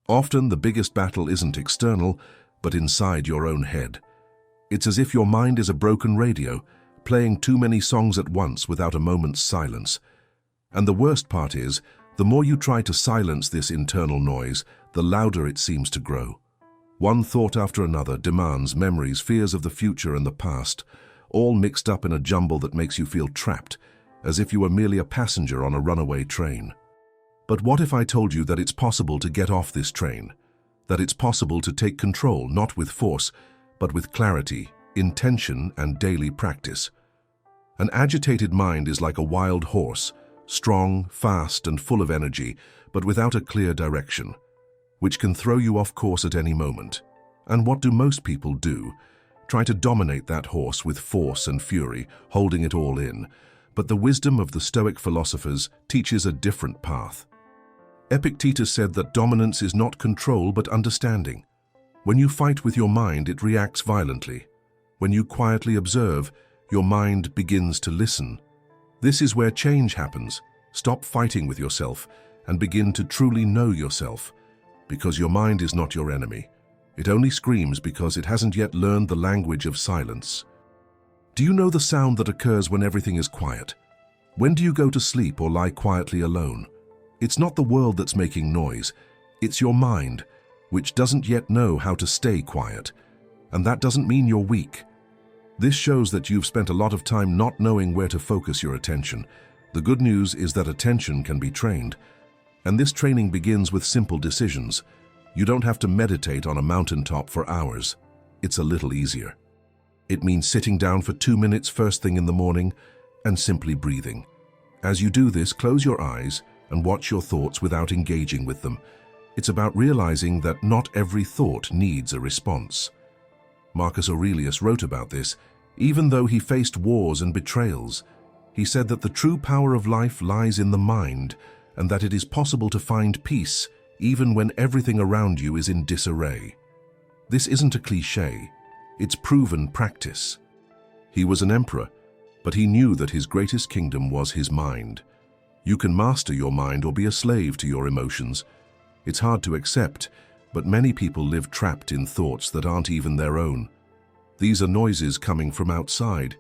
Often the biggest battle isn't external, but inside your own head. It's as if your mind is a broken radio, playing too many songs at once without a moment's silence. And the worst part is, the more you try to silence this internal noise, the louder it seems to grow. One thought after another demands, memories, fears of the future and the past, all mixed up in a jumble that makes you feel trapped, as if you were merely a passenger on a runaway train. But what if I told you that it's possible to get off this train? That it's possible to take control, not with force, but with clarity, intention, and daily practice. An agitated mind is like a wild horse, strong, fast, and full of energy, but without a clear direction, which can throw you off course at any moment. And what do most people do? Try to dominate that horse with force and fury, holding it all in. But the wisdom of the Stoic philosophers teaches a different path. Epictetus said that dominance is not control but understanding. When you fight with your mind, it reacts violently. When you quietly observe, your mind begins to listen. This is where change happens. Stop fighting with yourself and begin to truly know yourself, because your mind is not your enemy. It only screams because it hasn't yet learned the language of silence. Do you know the sound that occurs when everything is quiet? When do you go to sleep or lie quietly alone? It's not the world that's making noise. It's your mind, which doesn't yet know how to stay quiet. And that doesn't mean you're weak. This shows that you've spent a lot of time not knowing where to focus your attention. The good news is that attention can be trained. And this training begins with simple decisions. You don't have to meditate on a mountaintop for hours. It's a little easier. It means sitting down for 2 minutes first thing in the morning and simply breathing. As you do this, close your eyes and watch your thoughts without engaging with them. It's about realizing that not every thought needs a response. Marcus Aurelius wrote about this. Even though he faced wars and betrayals, he said that the true power of life lies in the mind, and that it is possible to find peace even when everything around you is in disarray. This isn't a cliché, it's proven practice. He was an emperor, but he knew that his greatest kingdom was his mind. You can master your mind or be a slave to your emotions. It's hard to accept, but many people live trapped in thoughts that aren't even their own. These are noises coming from outside,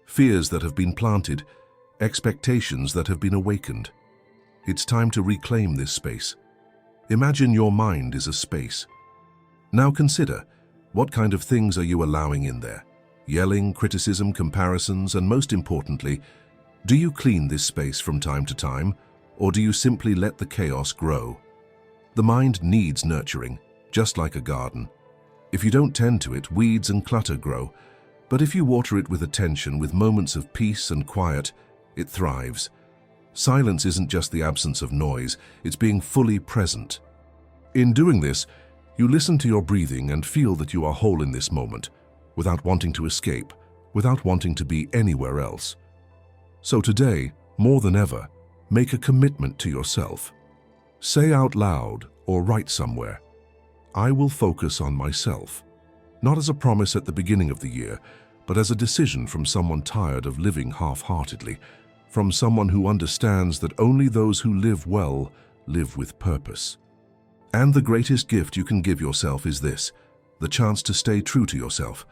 fears that have been planted, expectations that have been awakened. It's time to reclaim this space. Imagine your mind is a space. Now consider, what kind of things are you allowing in there? Yelling, criticism, comparisons, and most importantly, do you clean this space from time to time, or do you simply let the chaos grow? The mind needs nurturing, just like a garden. If you don't tend to it, weeds and clutter grow. But if you water it with attention, with moments of peace and quiet, it thrives. Silence isn't just the absence of noise, it's being fully present. In doing this, you listen to your breathing and feel that you are whole in this moment, without wanting to escape, without wanting to be anywhere else. So today, more than ever, make a commitment to yourself. Say out loud or write somewhere, I will focus on myself. Not as a promise at the beginning of the year, but as a decision from someone tired of living half-heartedly, from someone who understands that only those who live well live with purpose. And the greatest gift you can give yourself is this, the chance to stay true to yourself.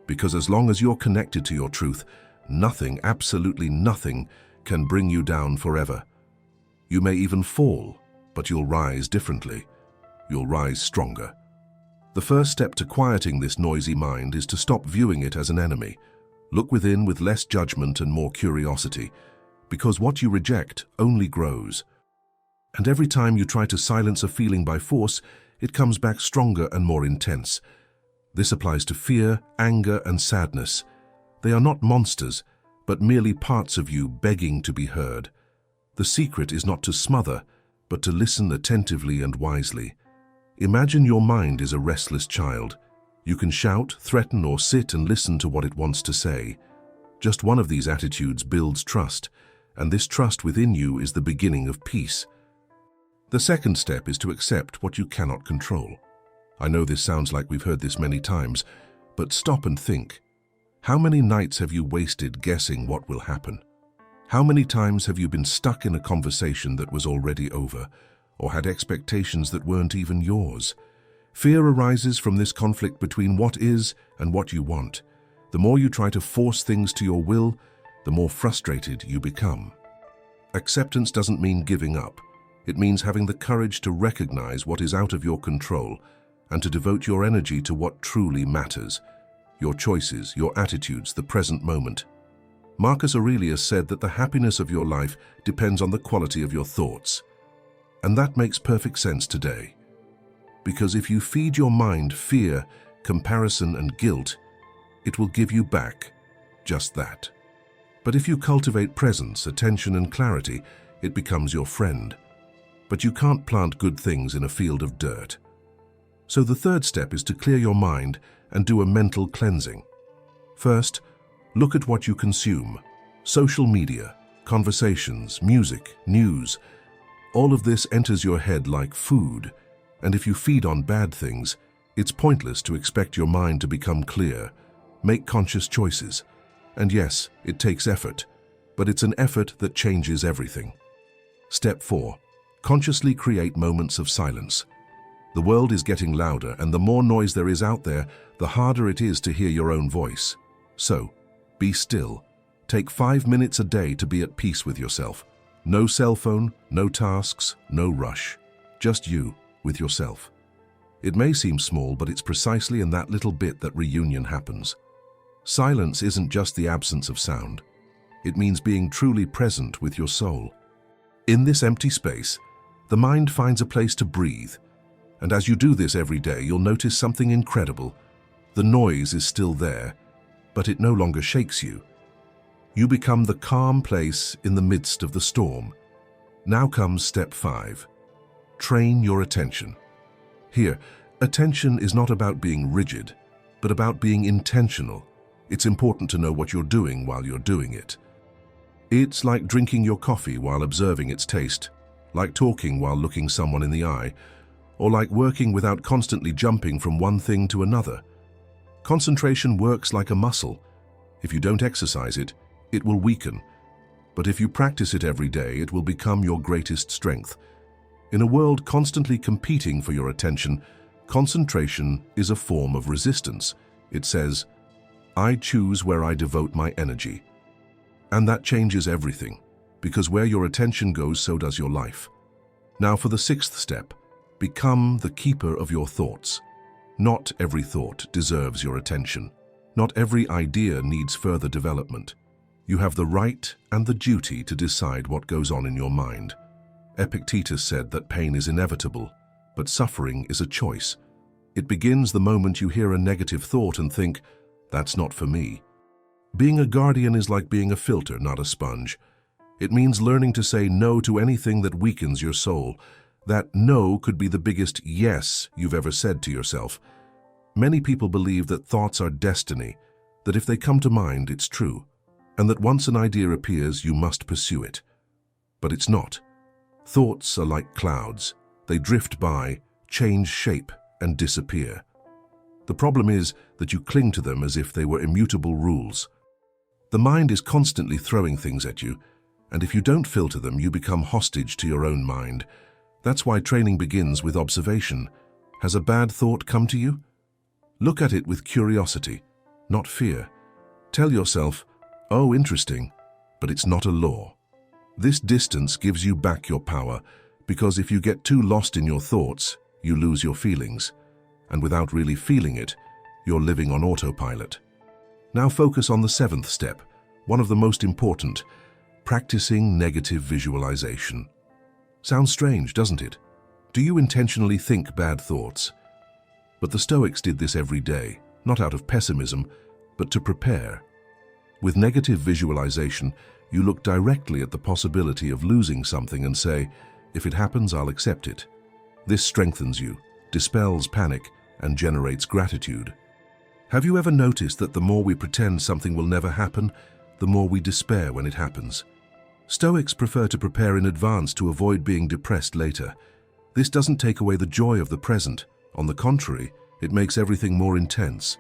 Because as long as you're connected to your truth, nothing, absolutely nothing, can bring you down forever. You may even fall, but you'll rise differently. You'll rise stronger. The first step to quieting this noisy mind is to stop viewing it as an enemy. Look within with less judgment and more curiosity, because what you reject only grows. And every time you try to silence a feeling by force, it comes back stronger and more intense. This applies to fear, anger, and sadness. They are not monsters, but merely parts of you begging to be heard. The secret is not to smother, but to listen attentively and wisely. Imagine your mind is a restless child. You can shout, threaten, or sit and listen to what it wants to say. Just one of these attitudes builds trust, and this trust within you is the beginning of peace. The second step is to accept what you cannot control. I know this sounds like we've heard this many times, but stop and think. How many nights have you wasted guessing what will happen? How many times have you been stuck in a conversation that was already over? or had expectations that weren't even yours. Fear arises from this conflict between what is and what you want. The more you try to force things to your will, the more frustrated you become. Acceptance doesn't mean giving up. It means having the courage to recognize what is out of your control and to devote your energy to what truly matters. Your choices, your attitudes, the present moment. Marcus Aurelius said that the happiness of your life depends on the quality of your thoughts. And that makes perfect sense today. Because if you feed your mind fear, comparison, and guilt, it will give you back just that. But if you cultivate presence, attention, and clarity, it becomes your friend. But you can't plant good things in a field of dirt. So the third step is to clear your mind and do a mental cleansing. First, look at what you consume. Social media, conversations, music, news. All of this enters your head like food, and if you feed on bad things, it's pointless to expect your mind to become clear. Make conscious choices. And yes, it takes effort, but it's an effort that changes everything. Step 4. Consciously create moments of silence. The world is getting louder, and the more noise there is out there, the harder it is to hear your own voice. So, be still. Take 5 minutes a day to be at peace with yourself. No cell phone, no tasks, no rush. Just you, with yourself. It may seem small, but it's precisely in that little bit that reunion happens. Silence isn't just the absence of sound. It means being truly present with your soul. In this empty space, the mind finds a place to breathe. And as you do this every day, you'll notice something incredible. The noise is still there, but it no longer shakes you. You become the calm place in the midst of the storm. Now comes step 5. Train your attention. Here, attention is not about being rigid, but about being intentional. It's important to know what you're doing while you're doing it. It's like drinking your coffee while observing its taste, like talking while looking someone in the eye, or like working without constantly jumping from one thing to another. Concentration works like a muscle. If you don't exercise it, it will weaken. But if you practice it every day, it will become your greatest strength. In a world constantly competing for your attention, concentration is a form of resistance. It says, I choose where I devote my energy. And that changes everything, because where your attention goes, so does your life. Now for the 6th step, become the keeper of your thoughts. Not every thought deserves your attention. Not every idea needs further development. You have the right and the duty to decide what goes on in your mind. Epictetus said that pain is inevitable, but suffering is a choice. It begins the moment you hear a negative thought and think, that's not for me. Being a guardian is like being a filter, not a sponge. It means learning to say no to anything that weakens your soul. That no could be the biggest yes you've ever said to yourself. Many people believe that thoughts are destiny, that if they come to mind, it's true, and that once an idea appears, you must pursue it. But it's not. Thoughts are like clouds. They drift by, change shape, and disappear. The problem is that you cling to them as if they were immutable rules. The mind is constantly throwing things at you, and if you don't filter them, you become hostage to your own mind. That's why training begins with observation. Has a bad thought come to you? Look at it with curiosity, not fear. Tell yourself, oh, interesting, but it's not a law. This distance gives you back your power, because if you get too lost in your thoughts, you lose your feelings. And without really feeling it, you're living on autopilot. Now focus on the 7th step, one of the most important, practicing negative visualization. Sounds strange, doesn't it? Do you intentionally think bad thoughts? But the Stoics did this every day, not out of pessimism, but to prepare. With negative visualization, you look directly at the possibility of losing something and say, if it happens, I'll accept it. This strengthens you, dispels panic, and generates gratitude. Have you ever noticed that the more we pretend something will never happen, the more we despair when it happens? Stoics prefer to prepare in advance to avoid being depressed later. This doesn't take away the joy of the present. On the contrary, it makes everything more intense.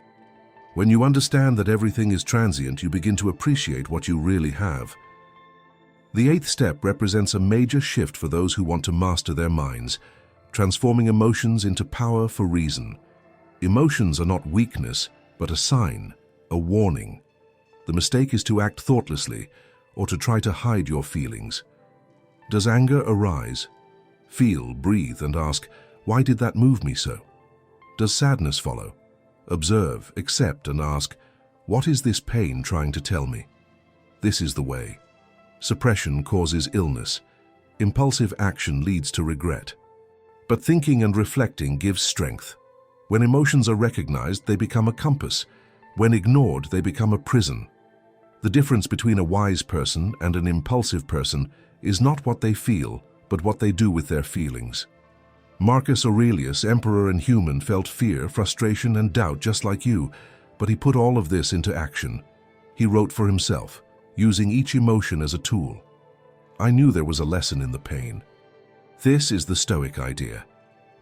When you understand that everything is transient, you begin to appreciate what you really have. The eighth step represents a major shift for those who want to master their minds, transforming emotions into power for reason. Emotions are not weakness, but a sign, a warning. The mistake is to act thoughtlessly or to try to hide your feelings. Does anger arise? Feel, breathe, and ask, why did that move me so? Does sadness follow? Observe, accept, and ask, what is this pain trying to tell me? This is the way. Suppression causes illness. Impulsive action leads to regret. But thinking and reflecting gives strength. When emotions are recognized, they become a compass. When ignored, they become a prison. The difference between a wise person and an impulsive person is not what they feel, but what they do with their feelings. Marcus Aurelius, emperor and human, felt fear, frustration, and doubt just like you, but he put all of this into action. He wrote for himself, using each emotion as a tool. I knew there was a lesson in the pain. This is the Stoic idea.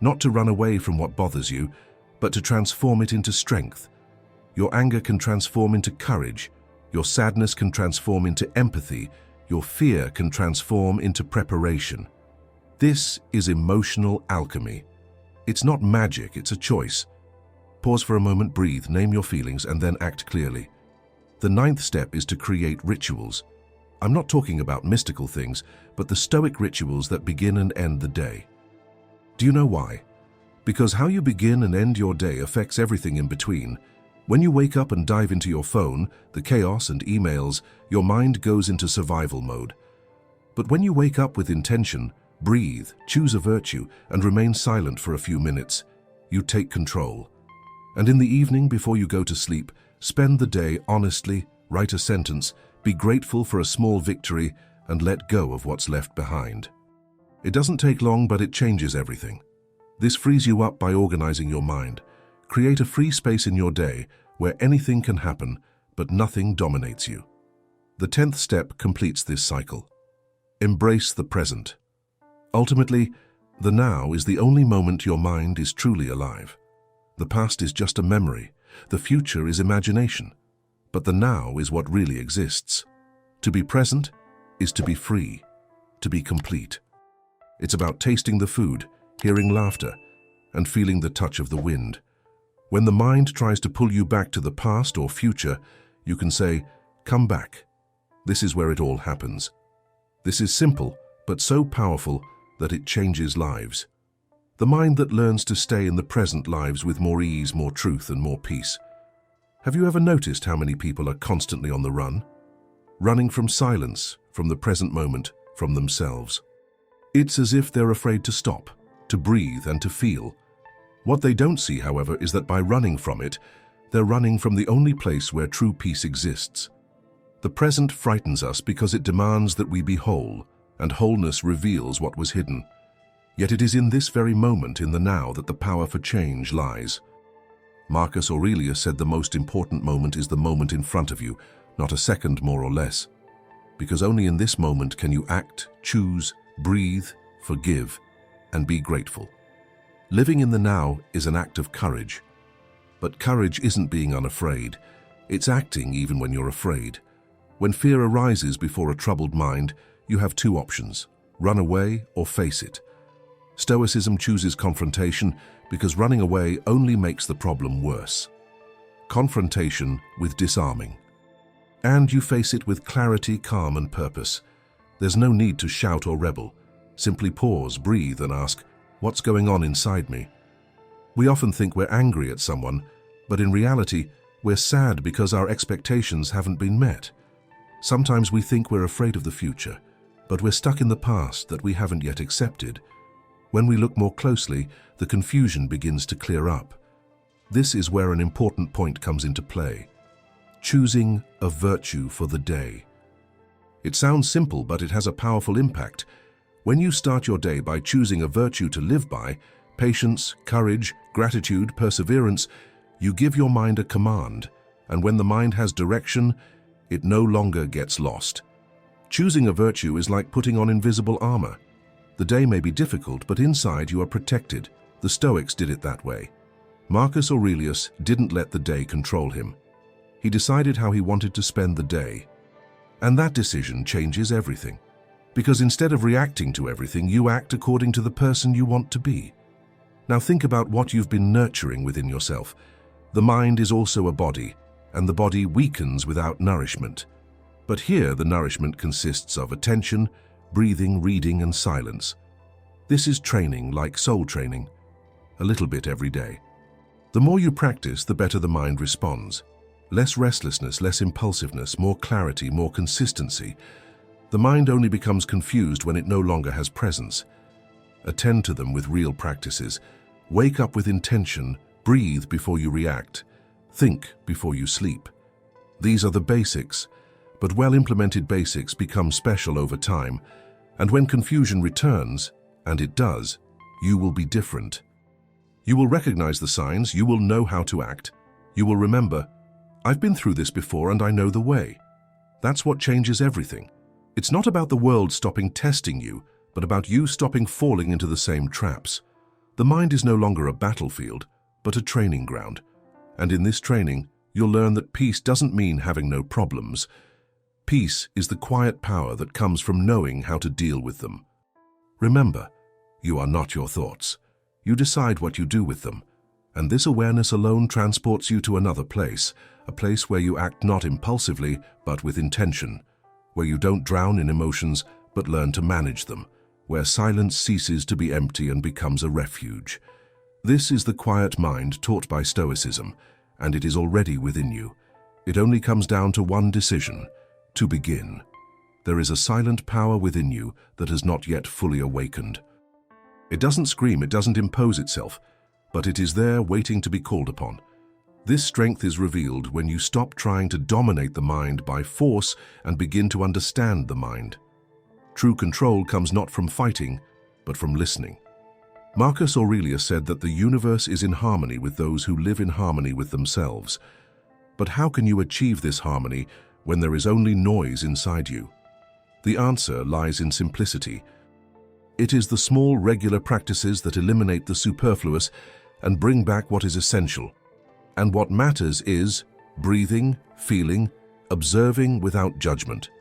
Not to run away from what bothers you, but to transform it into strength. Your anger can transform into courage. Your sadness can transform into empathy. Your fear can transform into preparation. This is emotional alchemy. It's not magic, it's a choice. Pause for a moment, breathe, name your feelings, and then act clearly. The ninth step is to create rituals. I'm not talking about mystical things, but the Stoic rituals that begin and end the day. Do you know why? Because how you begin and end your day affects everything in between. When you wake up and dive into your phone, the chaos and emails, your mind goes into survival mode. But when you wake up with intention, breathe, choose a virtue, and remain silent for a few minutes, you take control. And in the evening, before you go to sleep, spend the day honestly, write a sentence, be grateful for a small victory, and let go of what's left behind. It doesn't take long, but it changes everything. This frees you up by organizing your mind. Create a free space in your day where anything can happen, but nothing dominates you. The 10th step completes this cycle. Embrace the present. Ultimately, the now is the only moment your mind is truly alive. The past is just a memory. The future is imagination. But the now is what really exists. To be present is to be free, to be complete. It's about tasting the food, hearing laughter, and feeling the touch of the wind. When the mind tries to pull you back to the past or future, you can say, "Come back. This is where it all happens." This is simple, but so powerful that it changes lives. The mind that learns to stay in the present lives with more ease, more truth, and more peace. Have you ever noticed how many people are constantly on the run? Running from silence, from the present moment, from themselves. It's as if they're afraid to stop, to breathe, and to feel. What they don't see, however, is that by running from it, they're running from the only place where true peace exists. The present frightens us because it demands that we be whole, and wholeness reveals what was hidden. Yet it is in this very moment, in the now, that the power for change lies. Marcus Aurelius said the most important moment is the moment in front of you, not a second more or less. Because only in this moment can you act, choose, breathe, forgive, and be grateful. Living in the now is an act of courage. But courage isn't being unafraid. It's acting even when you're afraid. When fear arises before a troubled mind, you have two options: run away or face it. Stoicism chooses confrontation because running away only makes the problem worse. Confrontation with disarming. And you face it with clarity, calm, and purpose. There's no need to shout or rebel. Simply pause, breathe, and ask, what's going on inside me? We often think we're angry at someone, but in reality, we're sad because our expectations haven't been met. Sometimes we think we're afraid of the future, but we're stuck in the past that we haven't yet accepted. When we look more closely, the confusion begins to clear up. This is where an important point comes into play. Choosing a virtue for the day. It sounds simple, but it has a powerful impact. When you start your day by choosing a virtue to live by, patience, courage, gratitude, perseverance, you give your mind a command, and when the mind has direction, it no longer gets lost. Choosing a virtue is like putting on invisible armor. The day may be difficult, but inside you are protected. The Stoics did it that way. Marcus Aurelius didn't let the day control him. He decided how he wanted to spend the day. And that decision changes everything. Because instead of reacting to everything, you act according to the person you want to be. Now think about what you've been nurturing within yourself. The mind is also a body, and the body weakens without nourishment. But here the nourishment consists of attention, breathing, reading, and silence. This is training like soul training, a little bit every day. The more you practice, the better the mind responds. Less restlessness, less impulsiveness, more clarity, more consistency. The mind only becomes confused when it no longer has presence. Attend to them with real practices. Wake up with intention, breathe before you react, think before you sleep. These are the basics, but well-implemented basics become special over time, and when confusion returns, and it does, you will be different. You will recognize the signs, you will know how to act. You will remember, I've been through this before and I know the way. That's what changes everything. It's not about the world stopping testing you, but about you stopping falling into the same traps. The mind is no longer a battlefield, but a training ground. And in this training, you'll learn that peace doesn't mean having no problems. Peace is the quiet power that comes from knowing how to deal with them. Remember, you are not your thoughts. You decide what you do with them. And this awareness alone transports you to another place, a place where you act not impulsively, but with intention, where you don't drown in emotions, but learn to manage them, where silence ceases to be empty and becomes a refuge. This is the quiet mind taught by Stoicism, and it is already within you. It only comes down to one decision: to begin. There is a silent power within you that has not yet fully awakened. It doesn't scream, it doesn't impose itself, but it is there waiting to be called upon. This strength is revealed when you stop trying to dominate the mind by force and begin to understand the mind. True control comes not from fighting, but from listening. Marcus Aurelius said that the universe is in harmony with those who live in harmony with themselves. But how can you achieve this harmony when there is only noise inside you? The answer lies in simplicity. It is the small, regular practices that eliminate the superfluous and bring back what is essential. And what matters is breathing, feeling, observing without judgment.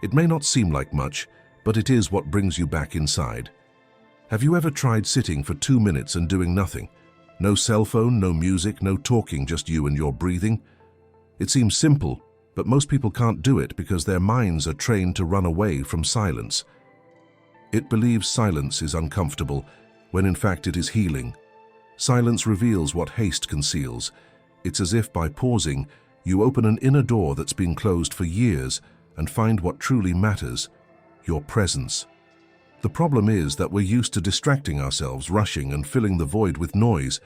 It may not seem like much, but it is what brings you back inside. Have you ever tried sitting for 2 minutes and doing nothing? No cell phone, no music, no talking, just you and your breathing? It seems simple, but most people can't do it because their minds are trained to run away from silence. It believes silence is uncomfortable, when in fact it is healing. Silence reveals what haste conceals. It's as if by pausing, you open an inner door that's been closed for years and find what truly matters: your presence. The problem is that we're used to distracting ourselves, rushing and filling the void with noise.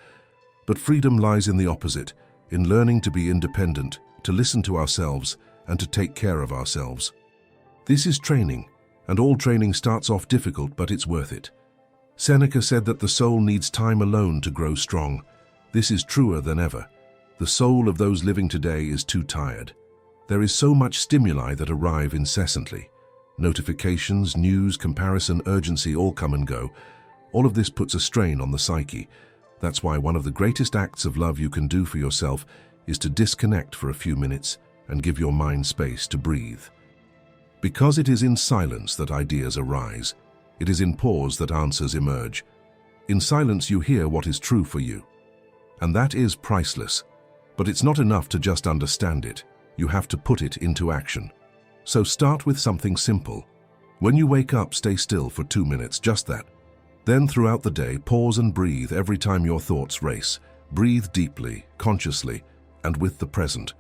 But freedom lies in the opposite, in learning to be independent, to listen to ourselves, and to take care of ourselves. This is training, and all training starts off difficult, but it's worth it. Seneca said that the soul needs time alone to grow strong. This is truer than ever. The soul of those living today is too tired. There is so much stimuli that arrive incessantly. Notifications, news, comparison, urgency all come and go. All of this puts a strain on the psyche. That's why one of the greatest acts of love you can do for yourself is to disconnect for a few minutes and give your mind space to breathe. Because it is in silence that ideas arise. It is in pause that answers emerge. In silence you hear what is true for you. And that is priceless. But it's not enough to just understand it. You have to put it into action. So start with something simple. When you wake up, stay still for 2 minutes, just that. Then throughout the day, pause and breathe every time your thoughts race. Breathe deeply, consciously, and with the present.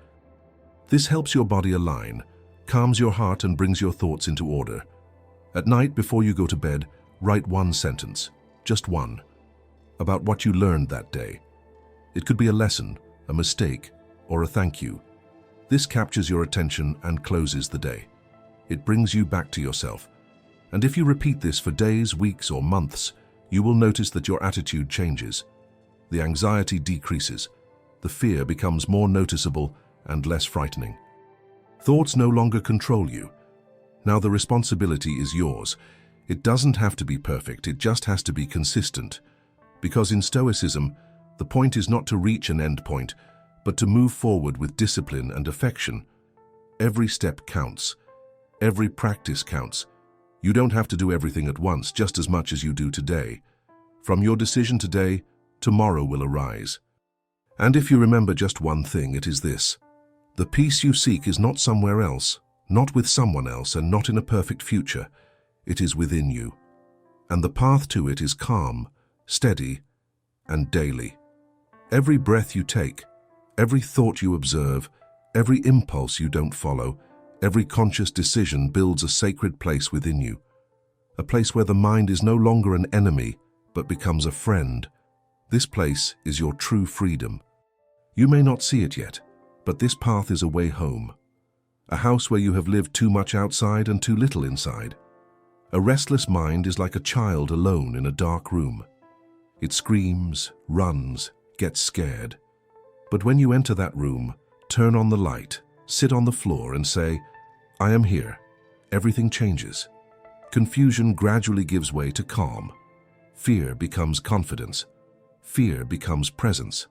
This helps your body align, calms your heart and brings your thoughts into order. At night, before you go to bed, write one sentence, just one, about what you learned that day. It could be a lesson, a mistake, or a thank you. This captures your attention and closes the day. It brings you back to yourself. And if you repeat this for days, weeks, or months, you will notice that your attitude changes. The anxiety decreases. The fear becomes more noticeable and less frightening. Thoughts no longer control you. Now the responsibility is yours. It doesn't have to be perfect, it just has to be consistent. Because in Stoicism, the point is not to reach an end point, but to move forward with discipline and affection. Every step counts. Every practice counts. You don't have to do everything at once, just as much as you do today. From your decision today, tomorrow will arise. And if you remember just one thing, it is this: the peace you seek is not somewhere else, not with someone else, and not in a perfect future. It is within you. And the path to it is calm, steady, and daily. Every breath you take, every thought you observe, every impulse you don't follow, every conscious decision builds a sacred place within you. A place where the mind is no longer an enemy, but becomes a friend. This place is your true freedom. You may not see it yet, but this path is a way home. A house where you have lived too much outside and too little inside. A restless mind is like a child alone in a dark room. It screams, runs, gets scared. But when you enter that room, turn on the light, sit on the floor and say, "I am here," everything changes. Confusion gradually gives way to calm. Fear becomes confidence. Fear becomes presence.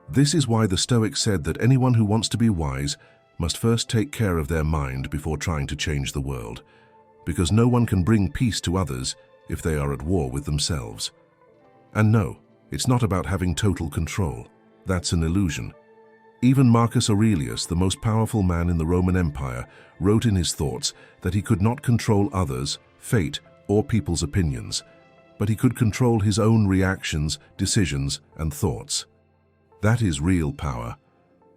This is why the Stoics said that anyone who wants to be wise must first take care of their mind before trying to change the world, because no one can bring peace to others if they are at war with themselves. And no, it's not about having total control. That's an illusion. Even Marcus Aurelius, the most powerful man in the Roman Empire, wrote in his thoughts that he could not control others, fate, or people's opinions, but he could control his own reactions, decisions, and thoughts. That is real power.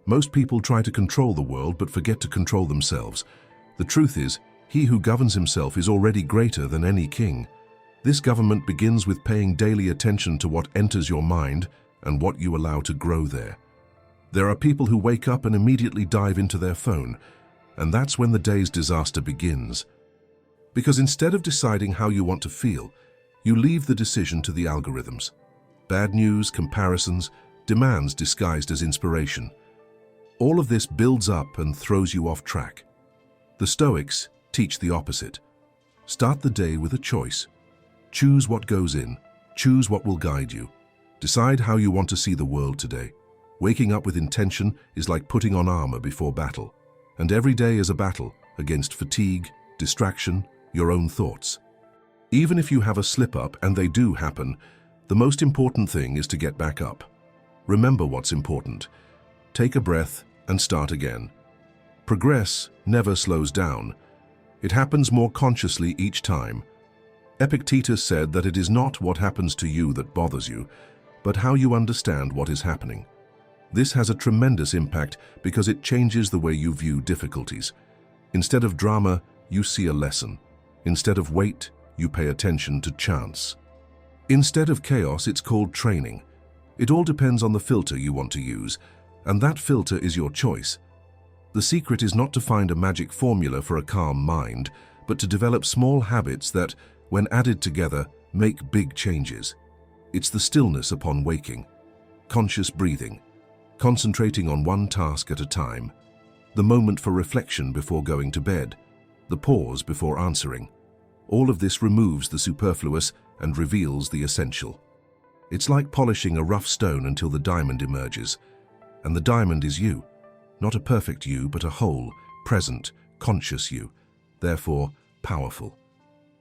Most people try to control the world but forget to control themselves. The truth is, he who governs himself is already greater than any king. This government begins with paying daily attention to what enters your mind and what you allow to grow there. There are people who wake up and immediately dive into their phone, and that's when the day's disaster begins. Because instead of deciding how you want to feel, you leave the decision to the algorithms. Bad news, comparisons, demands disguised as inspiration. All of this builds up and throws you off track. The Stoics teach the opposite. Start the day with a choice. Choose what goes in. Choose what will guide you. Decide how you want to see the world today. Waking up with intention is like putting on armor before battle. And every day is a battle against fatigue, distraction, your own thoughts. Even if you have a slip-up, and they do happen, the most important thing is to get back up. Remember what's important. Take a breath and start again. Progress never slows down. It happens more consciously each time. Epictetus said that it is not what happens to you that bothers you, but how you understand what is happening. This has a tremendous impact because it changes the way you view difficulties. Instead of drama, you see a lesson. Instead of weight, you pay attention to chance. Instead of chaos, it's called training. It all depends on the filter you want to use, and that filter is your choice. The secret is not to find a magic formula for a calm mind, but to develop small habits that, when added together, make big changes. It's the stillness upon waking, conscious breathing, concentrating on one task at a time, the moment for reflection before going to bed, the pause before answering. All of this removes the superfluous and reveals the essential. It's like polishing a rough stone until the diamond emerges. And the diamond is you. Not a perfect you, but a whole, present, conscious you. Therefore, powerful.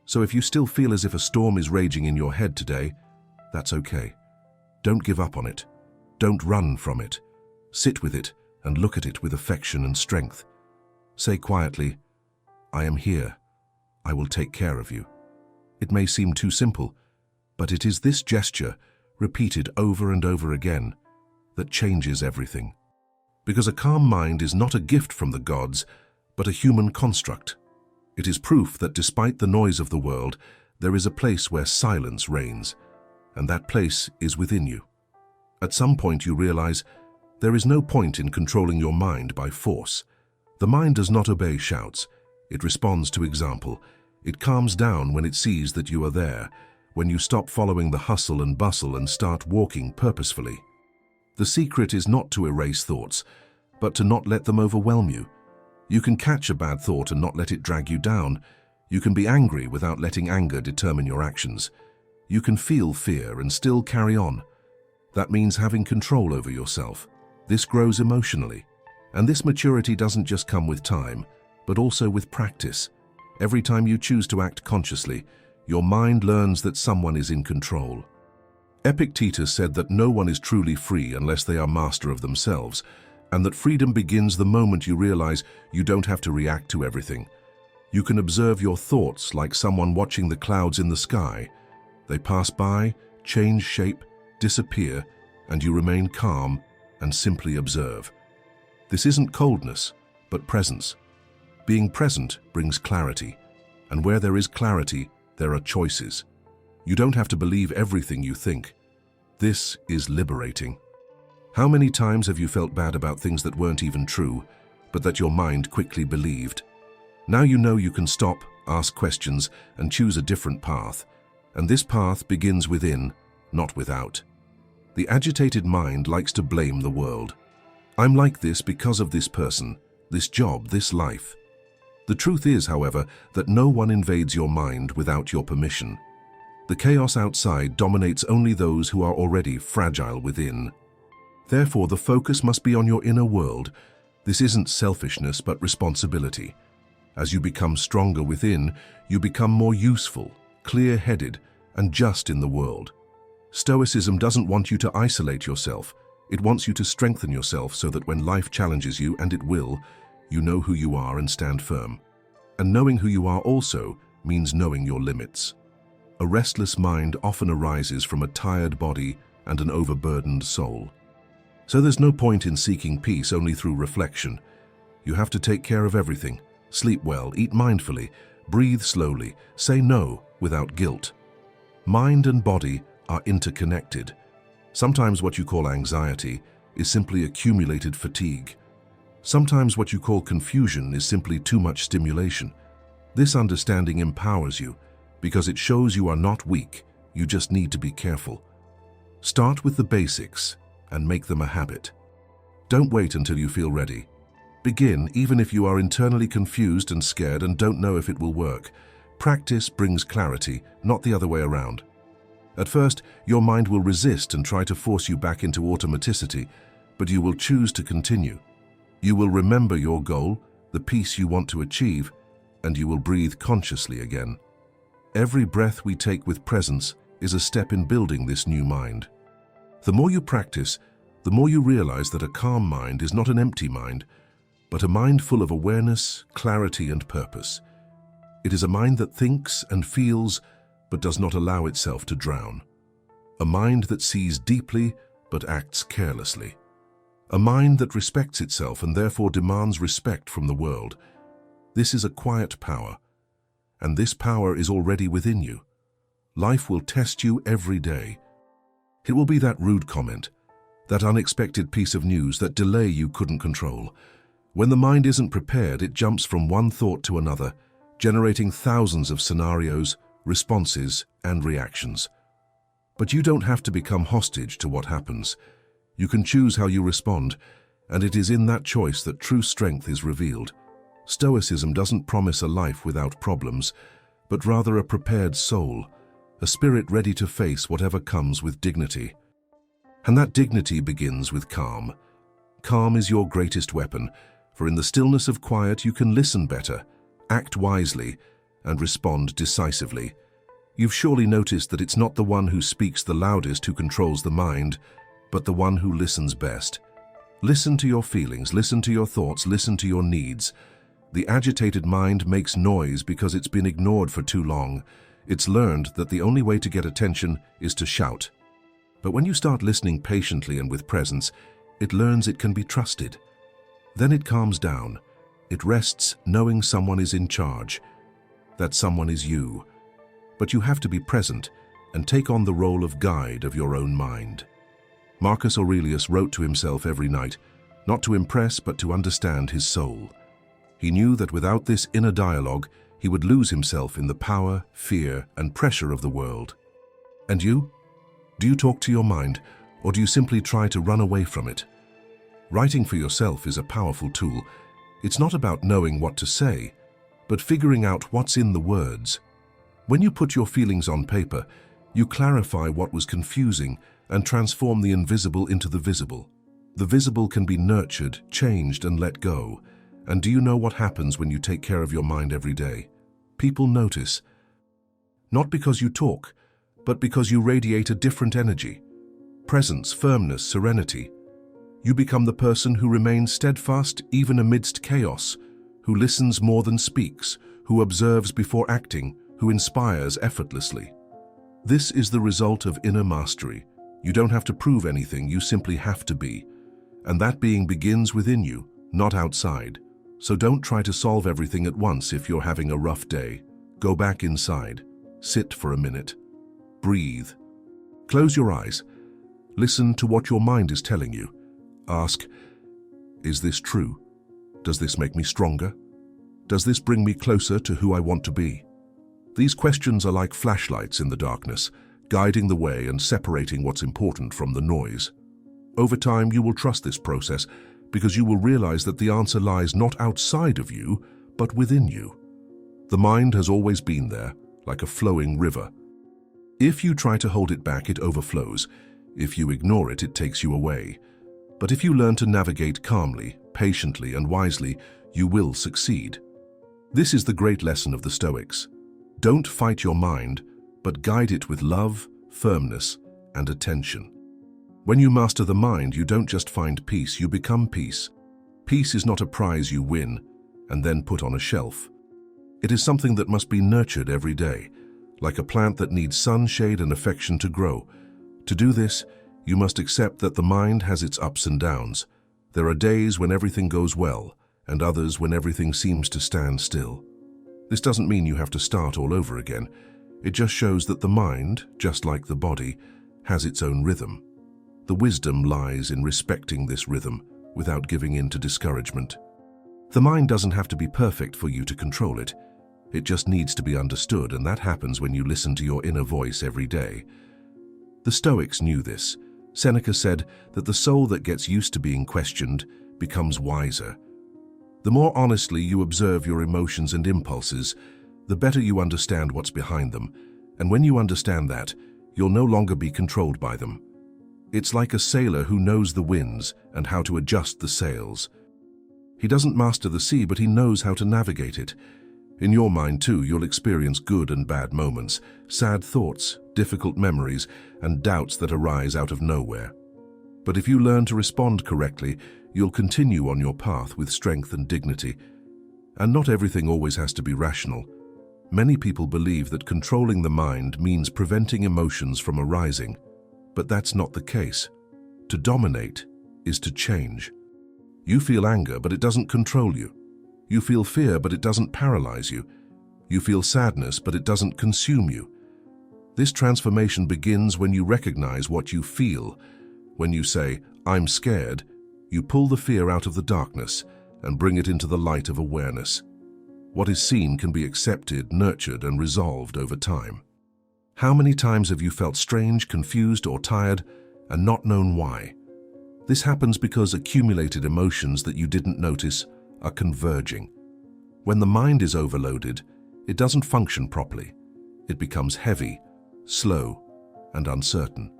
So if you still feel as if a storm is raging in your head today, that's okay. Don't give up on it. Don't run from it. Sit with it and look at it with affection and strength. Say quietly, "I am here. I will take care of you." It may seem too simple, but it is this gesture, repeated over and over again, that changes everything. Because a calm mind is not a gift from the gods, but a human construct. It is proof that despite the noise of the world, there is a place where silence reigns, and that place is within you. At some point you realize there is no point in controlling your mind by force. The mind does not obey shouts. It responds to example. It calms down when it sees that you are there, when you stop following the hustle and bustle and start walking purposefully. The secret is not to erase thoughts, but to not let them overwhelm you. You can catch a bad thought and not let it drag you down. You can be angry without letting anger determine your actions. You can feel fear and still carry on. That means having control over yourself. This grows emotionally. And this maturity doesn't just come with time, but also with practice. Every time you choose to act consciously, your mind learns that someone is in control. Epictetus said that no one is truly free unless they are master of themselves, and that freedom begins the moment you realize you don't have to react to everything. You can observe your thoughts like someone watching the clouds in the sky. They pass by, change shape, disappear, and you remain calm and simply observe. This isn't coldness, but presence. Being present brings clarity, and where there is clarity, there are choices. You don't have to believe everything you think. This is liberating. How many times have you felt bad about things that weren't even true, but that your mind quickly believed? Now you know you can stop, ask questions, and choose a different path. And this path begins within, not without. The agitated mind likes to blame the world. I'm like this because of this person, this job, this life. The truth is, however, that no one invades your mind without your permission. The chaos outside dominates only those who are already fragile within. Therefore, the focus must be on your inner world. This isn't selfishness, but responsibility. As you become stronger within, you become more useful, clear-headed, and just in the world. Stoicism doesn't want you to isolate yourself. It wants you to strengthen yourself so that when life challenges you, and it will, you know who you are and stand firm. And knowing who you are also means knowing your limits. A restless mind often arises from a tired body and an overburdened soul. So there's no point in seeking peace only through reflection. You have to take care of everything. Sleep well, eat mindfully, breathe slowly, say no without guilt. Mind and body are interconnected. Sometimes what you call anxiety is simply accumulated fatigue. Sometimes what you call confusion is simply too much stimulation. This understanding empowers you because it shows you are not weak, you just need to be careful. Start with the basics and make them a habit. Don't wait until you feel ready. Begin even if you are internally confused and scared and don't know if it will work. Practice brings clarity, not the other way around. At first, your mind will resist and try to force you back into automaticity, but you will choose to continue. You will remember your goal, the peace you want to achieve, and you will breathe consciously again. Every breath we take with presence is a step in building this new mind. The more you practice, the more you realize that a calm mind is not an empty mind, but a mind full of awareness, clarity, and purpose. It is a mind that thinks and feels, but does not allow itself to drown. A mind that sees deeply, but acts carelessly. A mind that respects itself and therefore demands respect from the world. This is a quiet power, and this power is already within you. Life will test you every day. It will be that rude comment, that unexpected piece of news, that delay you couldn't control. When the mind isn't prepared, it jumps from one thought to another, generating thousands of scenarios, responses, and reactions. But you don't have to become hostage to what happens. You can choose how you respond, and it is in that choice that true strength is revealed. Stoicism doesn't promise a life without problems, but rather a prepared soul, a spirit ready to face whatever comes with dignity. And that dignity begins with calm. Calm is your greatest weapon, for in the stillness of quiet you can listen better, act wisely, and respond decisively. You've surely noticed that it's not the one who speaks the loudest who controls the mind, but the one who listens best. Listen to your feelings, listen to your thoughts, listen to your needs. The agitated mind makes noise because it's been ignored for too long. It's learned that the only way to get attention is to shout. But when you start listening patiently and with presence, it learns it can be trusted. Then it calms down. It rests knowing someone is in charge. That someone is you. But you have to be present and take on the role of guide of your own mind. Marcus Aurelius wrote to himself every night, not to impress but to understand his soul. He knew that without this inner dialogue, he would lose himself in the power, fear, and pressure of the world. And you? Do you talk to your mind, or do you simply try to run away from it? Writing for yourself is a powerful tool. It's not about knowing what to say, but figuring out what's in the words. When you put your feelings on paper, you clarify what was confusing and transform the invisible into the visible. The visible can be nurtured, changed, and let go. And do you know what happens when you take care of your mind every day? People notice, not because you talk, but because you radiate a different energy. Presence, firmness, serenity. You become the person who remains steadfast even amidst chaos, who listens more than speaks, who observes before acting, who inspires effortlessly. This is the result of inner mastery. You don't have to prove anything, you simply have to be. And that being begins within you, not outside. So don't try to solve everything at once if you're having a rough day. Go back inside. Sit for a minute. Breathe. Close your eyes. Listen to what your mind is telling you. Ask, is this true? Does this make me stronger? Does this bring me closer to who I want to be? These questions are like flashlights in the darkness, guiding the way and separating what's important from the noise. Over time, you will trust this process because you will realize that the answer lies not outside of you, but within you. The mind has always been there, like a flowing river. If you try to hold it back, it overflows. If you ignore it, it takes you away. But if you learn to navigate calmly, patiently, and wisely, you will succeed. This is the great lesson of the Stoics. Don't fight your mind, but guide it with love, firmness, and attention. When you master the mind, you don't just find peace, you become peace. Peace is not a prize you win and then put on a shelf. It is something that must be nurtured every day, like a plant that needs sun, shade, and affection to grow. To do this, you must accept that the mind has its ups and downs. There are days when everything goes well, and others when everything seems to stand still. This doesn't mean you have to start all over again. It just shows that the mind, just like the body, has its own rhythm. The wisdom lies in respecting this rhythm without giving in to discouragement. The mind doesn't have to be perfect for you to control it. It just needs to be understood, and that happens when you listen to your inner voice every day. The Stoics knew this. Seneca said that the soul that gets used to being questioned becomes wiser. The more honestly you observe your emotions and impulses, the better you understand what's behind them. And when you understand that, you'll no longer be controlled by them. It's like a sailor who knows the winds and how to adjust the sails. He doesn't master the sea, but he knows how to navigate it. In your mind too, you'll experience good and bad moments, sad thoughts, difficult memories, and doubts that arise out of nowhere. But if you learn to respond correctly, you'll continue on your path with strength and dignity. And not everything always has to be rational. Many people believe that controlling the mind means preventing emotions from arising, but that's not the case. To dominate is to change. You feel anger, but it doesn't control you. You feel fear, but it doesn't paralyze you. You feel sadness, but it doesn't consume you. This transformation begins when you recognize what you feel. When you say, "I'm scared," you pull the fear out of the darkness and bring it into the light of awareness. What is seen can be accepted, nurtured, and resolved over time. How many times have you felt strange, confused, or tired and not known why? This happens because accumulated emotions that you didn't notice are converging. When the mind is overloaded, it doesn't function properly. It becomes heavy, slow, and uncertain.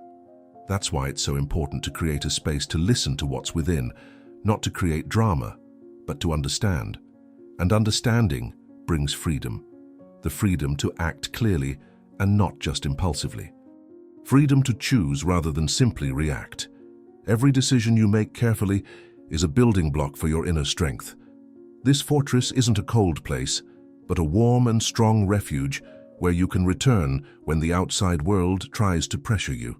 That's why it's so important to create a space to listen to what's within, not to create drama, but to understand. And understanding brings freedom. The freedom to act clearly and not just impulsively. Freedom to choose rather than simply react. Every decision you make carefully is a building block for your inner strength. This fortress isn't a cold place, but a warm and strong refuge where you can return when the outside world tries to pressure you.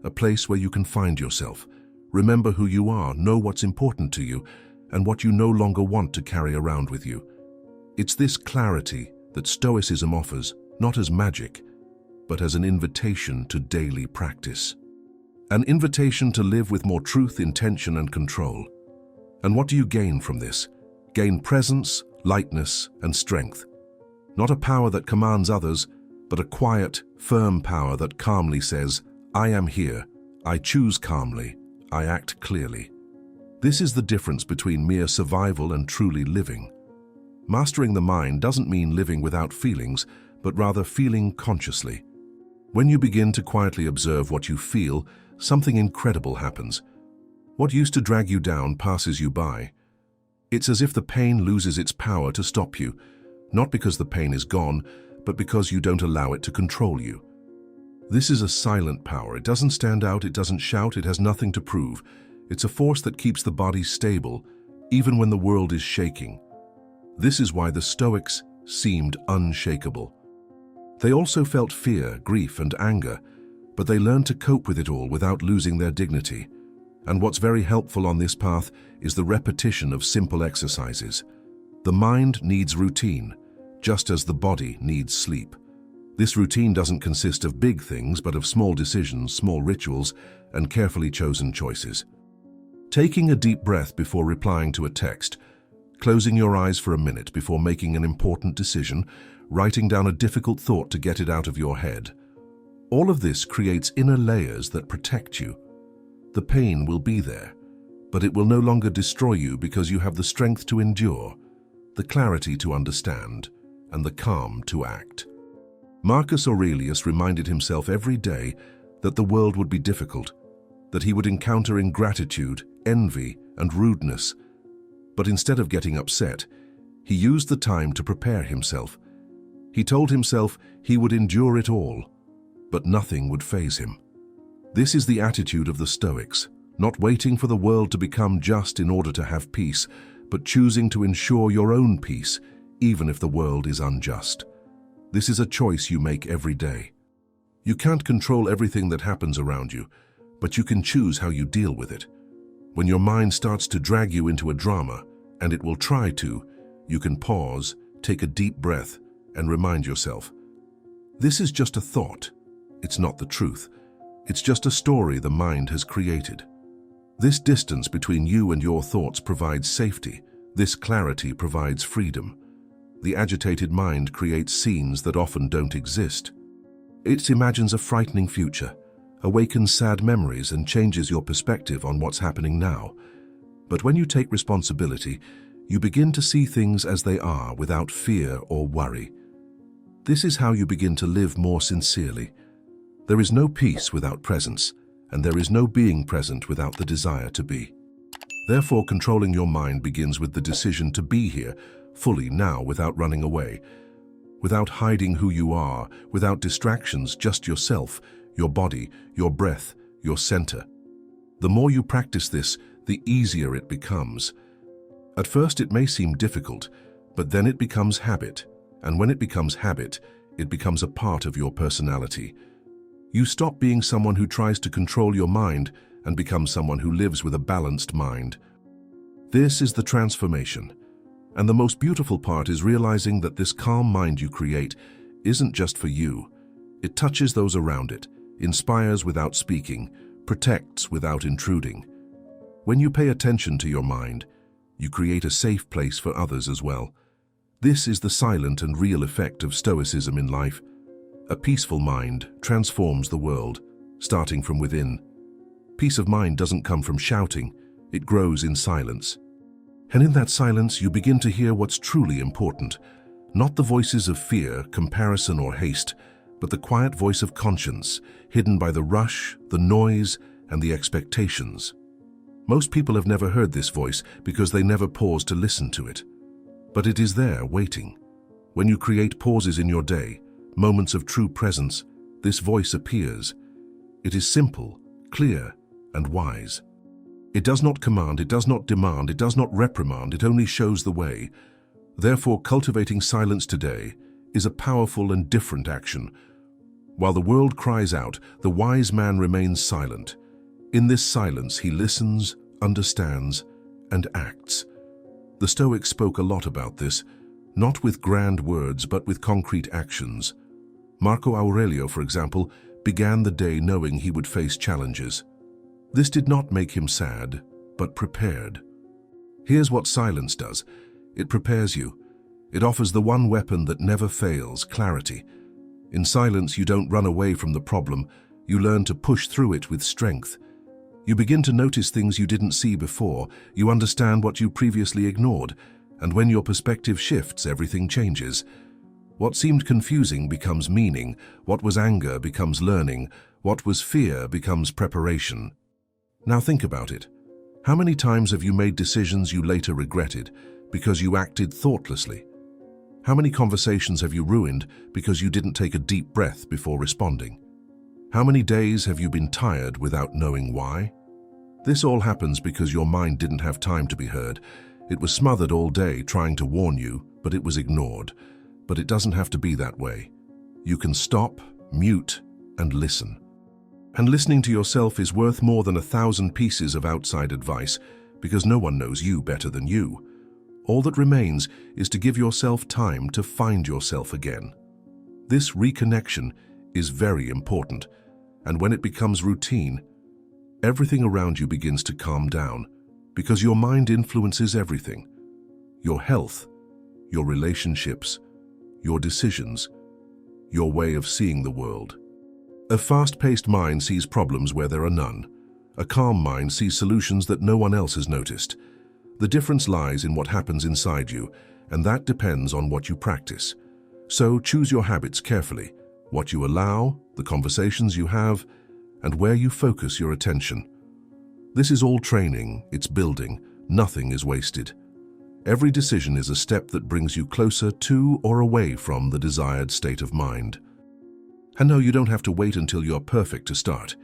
A place where you can find yourself, remember who you are, know what's important to you, and what you no longer want to carry around with you. It's this clarity that Stoicism offers, not as magic, but as an invitation to daily practice. An invitation to live with more truth, intention, and control. And what do you gain from this? Gain presence, lightness, and strength. Not a power that commands others, but a quiet, firm power that calmly says, "I am here, I choose calmly, I act clearly." This is the difference between mere survival and truly living. Mastering the mind doesn't mean living without feelings, but rather feeling consciously. When you begin to quietly observe what you feel, something incredible happens. What used to drag you down passes you by. It's as if the pain loses its power to stop you. not because the pain is gone, but because you don't allow it to control you. This is a silent power. It doesn't stand out, it doesn't shout, it has nothing to prove. It's a force that keeps the body stable, even when the world is shaking. This is why the Stoics seemed unshakable. They also felt fear, grief, and anger, but they learned to cope with it all without losing their dignity. And what's very helpful on this path is the repetition of simple exercises. The mind needs routine, just as the body needs sleep. This routine doesn't consist of big things, but of small decisions, small rituals, and carefully chosen choices. Taking a deep breath before replying to a text, closing your eyes for a minute before making an important decision, writing down a difficult thought to get it out of your head. All of this creates inner layers that protect you. The pain will be there, but it will no longer destroy you because you have the strength to endure, the clarity to understand, and the calm to act. Marcus Aurelius reminded himself every day that the world would be difficult, that he would encounter ingratitude, envy, and rudeness. But instead of getting upset, he used the time to prepare himself. He told himself he would endure it all, but nothing would faze him. This is the attitude of the Stoics, not waiting for the world to become just in order to have peace, but choosing to ensure your own peace, even if the world is unjust. This is a choice you make every day. You can't control everything that happens around you, but you can choose how you deal with it. When your mind starts to drag you into a drama, and it will try to, you can pause, take a deep breath, and remind yourself, this is just a thought. It's not the truth. It's just a story the mind has created. This distance between you and your thoughts provides safety. This clarity provides freedom. The agitated mind creates scenes that often don't exist. It imagines a frightening future, awakens sad memories, and changes your perspective on what's happening now. But when you take responsibility, you begin to see things as they are without fear or worry. This is how you begin to live more sincerely. There is no peace without presence, and there is no being present without the desire to be. Therefore, controlling your mind begins with the decision to be here, fully now, without running away, without hiding who you are, without distractions, just yourself, your body, your breath, your center. The more you practice this, the easier it becomes. At first it may seem difficult, but then it becomes habit, and when it becomes habit, it becomes a part of your personality. You stop being someone who tries to control your mind and become someone who lives with a balanced mind. This is the transformation. And the most beautiful part is realizing that this calm mind you create isn't just for you. It touches those around it, inspires without speaking, protects without intruding. When you pay attention to your mind, you create a safe place for others as well. This is the silent and real effect of Stoicism in life. A peaceful mind transforms the world, starting from within. Peace of mind doesn't come from shouting, it grows in silence. And in that silence, you begin to hear what's truly important. Not the voices of fear, comparison, or haste, but the quiet voice of conscience, hidden by the rush, the noise, and the expectations. Most people have never heard this voice because they never pause to listen to it. But it is there, waiting. When you create pauses in your day, moments of true presence, this voice appears. It is simple, clear, and wise. It does not command, it does not demand, it does not reprimand, it only shows the way. Therefore, cultivating silence today is a powerful and different action. While the world cries out, the wise man remains silent. In this silence, he listens, understands, and acts. The Stoics spoke a lot about this, not with grand words, but with concrete actions. Marco Aurelio, for example, began the day knowing he would face challenges. This did not make him sad, but prepared. Here's what silence does. It prepares you. It offers the one weapon that never fails, clarity. In silence, you don't run away from the problem. You learn to push through it with strength. You begin to notice things you didn't see before. You understand what you previously ignored. And when your perspective shifts, everything changes. What seemed confusing becomes meaning. What was anger becomes learning. What was fear becomes preparation. Now think about it. How many times have you made decisions you later regretted because you acted thoughtlessly? How many conversations have you ruined because you didn't take a deep breath before responding? How many days have you been tired without knowing why? This all happens because your mind didn't have time to be heard. It was smothered all day trying to warn you, but it was ignored. But it doesn't have to be that way. You can stop, mute, and listen. And listening to yourself is worth more than 1,000 pieces of outside advice, because no one knows you better than you. All that remains is to give yourself time to find yourself again. This reconnection is very important, and when it becomes routine, everything around you begins to calm down, because your mind influences everything. Your health, your relationships, your decisions, your way of seeing the world. A fast-paced mind sees problems where there are none. A calm mind sees solutions that no one else has noticed. The difference lies in what happens inside you, and that depends on what you practice. So choose your habits carefully, what you allow, the conversations you have, and where you focus your attention. This is all training, it's building, nothing is wasted. Every decision is a step that brings you closer to or away from the desired state of mind. And no, you don't have to wait until you're perfect to start.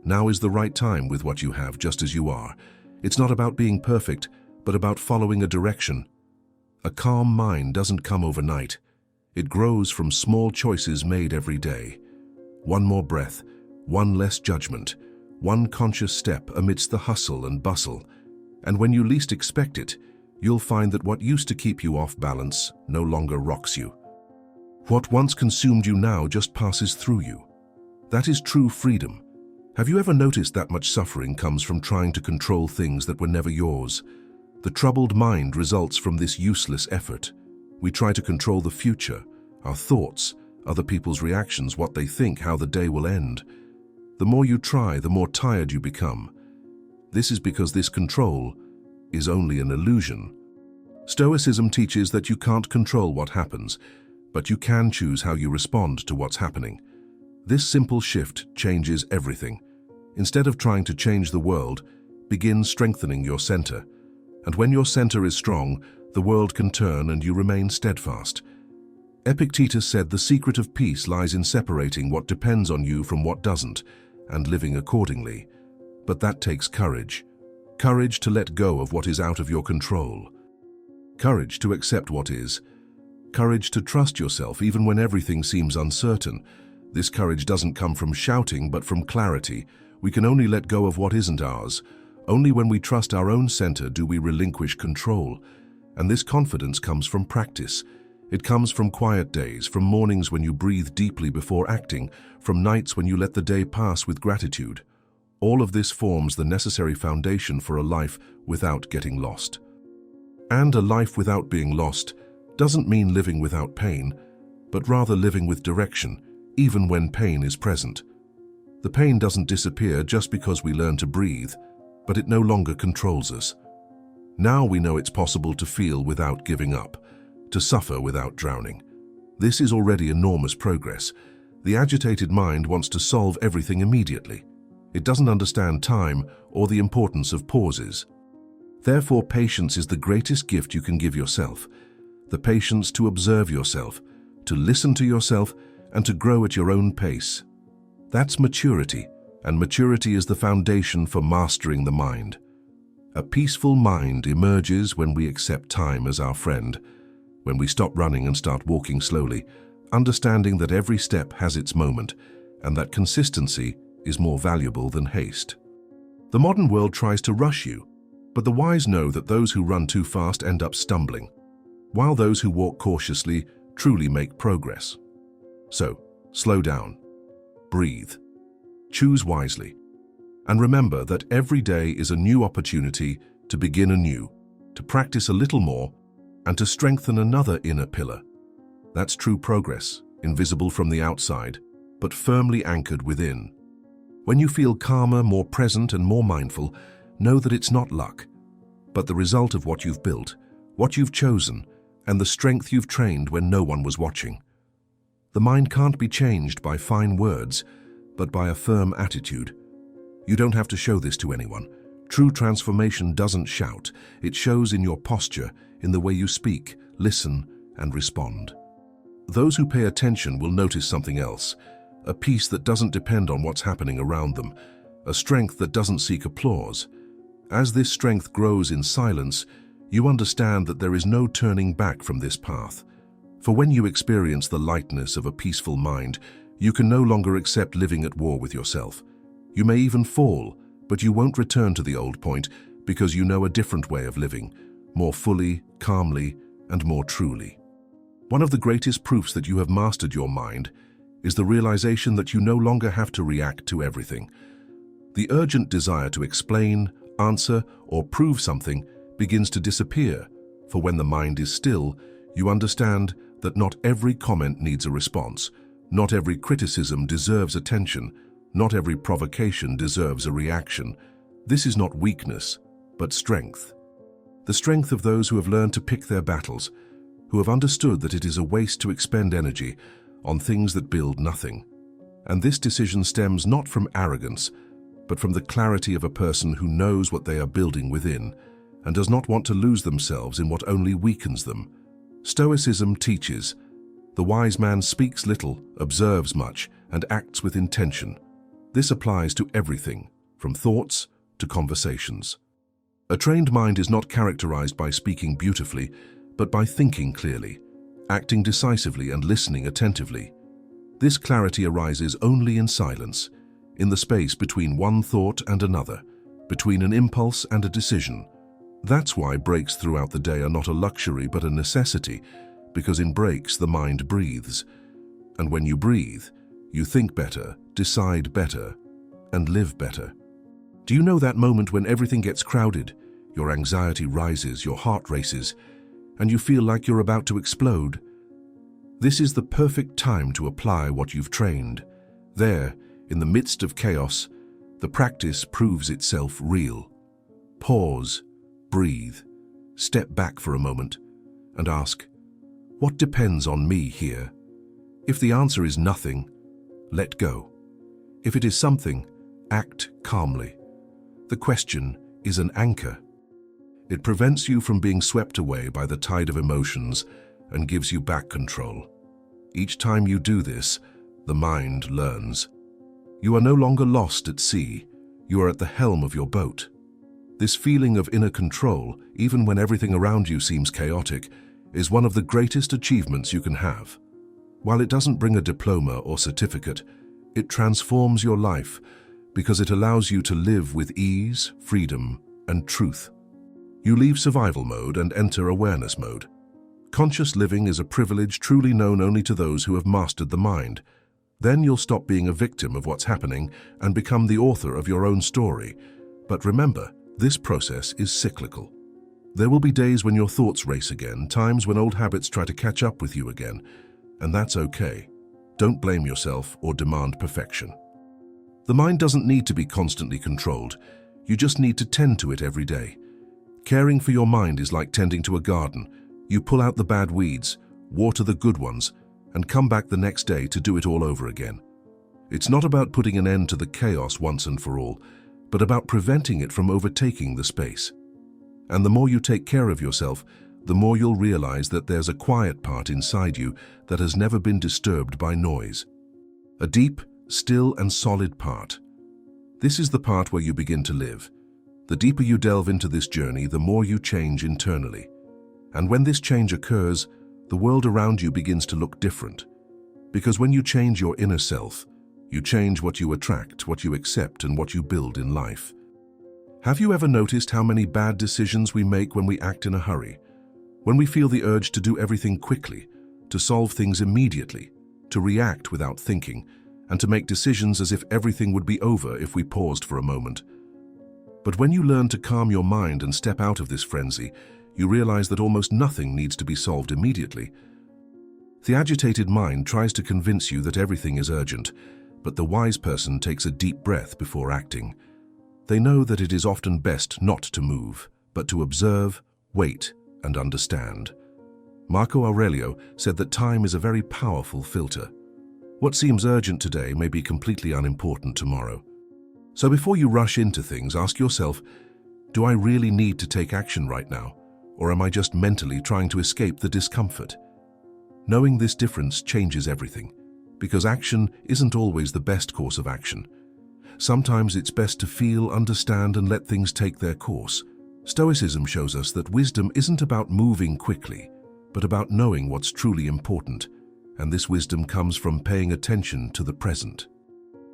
Now is the right time with what you have, just as you are. It's not about being perfect, but about following a direction. A calm mind doesn't come overnight. It grows from small choices made every day. One more breath, one less judgment, one conscious step amidst the hustle and bustle. And when you least expect it, you'll find that what used to keep you off balance no longer rocks you. What once consumed you now just passes through you. That is true freedom. Have you ever noticed that much suffering comes from trying to control things that were never yours? The troubled mind results from this useless effort. We try to control the future, our thoughts, other people's reactions, what they think, how the day will end. The more you try, the more tired you become. This is because this control is only an illusion. Stoicism teaches that you can't control what happens, but you can choose how you respond to what's happening. This simple shift changes everything. Instead of trying to change the world, begin strengthening your center. And when your center is strong, the world can turn and you remain steadfast. Epictetus said the secret of peace lies in separating what depends on you from what doesn't, and living accordingly. But that takes courage. Courage to let go of what is out of your control. Courage to accept what is. Courage to trust yourself even when everything seems uncertain. This courage doesn't come from shouting, but from clarity. We can only let go of what isn't ours. Only when we trust our own center do we relinquish control. And this confidence comes from practice. It comes from quiet days, from mornings when you breathe deeply before acting, from nights when you let the day pass with gratitude. All of this forms the necessary foundation for a life without getting lost. And a life without being lost doesn't mean living without pain, but rather living with direction, even when pain is present. The pain doesn't disappear just because we learn to breathe, but it no longer controls us. Now we know it's possible to feel without giving up, to suffer without drowning. This is already enormous progress. The agitated mind wants to solve everything immediately. It doesn't understand time or the importance of pauses. Therefore, patience is the greatest gift you can give yourself. The patience to observe yourself, to listen to yourself, and to grow at your own pace. That's maturity, and maturity is the foundation for mastering the mind. A peaceful mind emerges when we accept time as our friend, when we stop running and start walking slowly, understanding that every step has its moment, and that consistency is more valuable than haste. The modern world tries to rush you, but the wise know that those who run too fast end up stumbling, while those who walk cautiously truly make progress. So, slow down, breathe, choose wisely, and remember that every day is a new opportunity to begin anew, to practice a little more, and to strengthen another inner pillar. That's true progress, invisible from the outside, but firmly anchored within. When you feel calmer, more present, and more mindful, know that it's not luck, but the result of what you've built, what you've chosen, and the strength you've trained when no one was watching. The mind can't be changed by fine words, but by a firm attitude. You don't have to show this to anyone. True transformation doesn't shout. It shows in your posture, in the way you speak, listen, and respond. Those who pay attention will notice something else, a peace that doesn't depend on what's happening around them, a strength that doesn't seek applause. As this strength grows in silence, you understand that there is no turning back from this path. For when you experience the lightness of a peaceful mind, you can no longer accept living at war with yourself. You may even fall, but you won't return to the old point because you know a different way of living, more fully, calmly, and more truly. One of the greatest proofs that you have mastered your mind is the realization that you no longer have to react to everything. The urgent desire to explain, answer, or prove something begins to disappear, for when the mind is still, you understand that not every comment needs a response, not every criticism deserves attention, not every provocation deserves a reaction. This is not weakness, but strength. The strength of those who have learned to pick their battles, who have understood that it is a waste to expend energy on things that build nothing. And this decision stems not from arrogance, but from the clarity of a person who knows what they are building within and does not want to lose themselves in what only weakens them. Stoicism teaches, the wise man speaks little, observes much, and acts with intention. This applies to everything, from thoughts to conversations. A trained mind is not characterized by speaking beautifully, but by thinking clearly, acting decisively and listening attentively. This clarity arises only in silence, in the space between one thought and another, between an impulse and a decision. That's why breaks throughout the day are not a luxury but a necessity, because in breaks the mind breathes. And when you breathe, you think better, decide better, and live better. Do you know that moment when everything gets crowded, your anxiety rises, your heart races, and you feel like you're about to explode? This is the perfect time to apply what you've trained. There, in the midst of chaos, the practice proves itself real. Pause, breathe, step back for a moment, and ask, what depends on me here? If the answer is nothing, let go. If it is something, act calmly. The question is an anchor. It prevents you from being swept away by the tide of emotions and gives you back control. Each time you do this, the mind learns. You are no longer lost at sea, you are at the helm of your boat. This feeling of inner control, even when everything around you seems chaotic, is one of the greatest achievements you can have. While it doesn't bring a diploma or certificate, it transforms your life because it allows you to live with ease, freedom, and truth. You leave survival mode and enter awareness mode. Conscious living is a privilege truly known only to those who have mastered the mind. Then you'll stop being a victim of what's happening and become the author of your own story. But remember, this process is cyclical. There will be days when your thoughts race again, times when old habits try to catch up with you again, and that's okay. Don't blame yourself or demand perfection. The mind doesn't need to be constantly controlled. You just need to tend to it every day. Caring for your mind is like tending to a garden. You pull out the bad weeds, water the good ones, and come back the next day to do it all over again. It's not about putting an end to the chaos once and for all, but about preventing it from overtaking the space. And the more you take care of yourself, the more you'll realize that there's a quiet part inside you that has never been disturbed by noise. A deep, still and solid part. This is the part where you begin to live. The deeper you delve into this journey, the more you change internally. And when this change occurs, the world around you begins to look different. Because when you change your inner self, you change what you attract, what you accept, and what you build in life. Have you ever noticed how many bad decisions we make when we act in a hurry? When we feel the urge to do everything quickly, to solve things immediately, to react without thinking, and to make decisions as if everything would be over if we paused for a moment. But when you learn to calm your mind and step out of this frenzy, you realize that almost nothing needs to be solved immediately. The agitated mind tries to convince you that everything is urgent, but the wise person takes a deep breath before acting. They know that it is often best not to move, but to observe, wait, and understand. Marco Aurelio said that time is a very powerful filter. What seems urgent today may be completely unimportant tomorrow. So before you rush into things, ask yourself, do I really need to take action right now? Or am I just mentally trying to escape the discomfort? Knowing this difference changes everything, because action isn't always the best course of action. Sometimes it's best to feel, understand, and let things take their course. Stoicism shows us that wisdom isn't about moving quickly, but about knowing what's truly important, and this wisdom comes from paying attention to the present.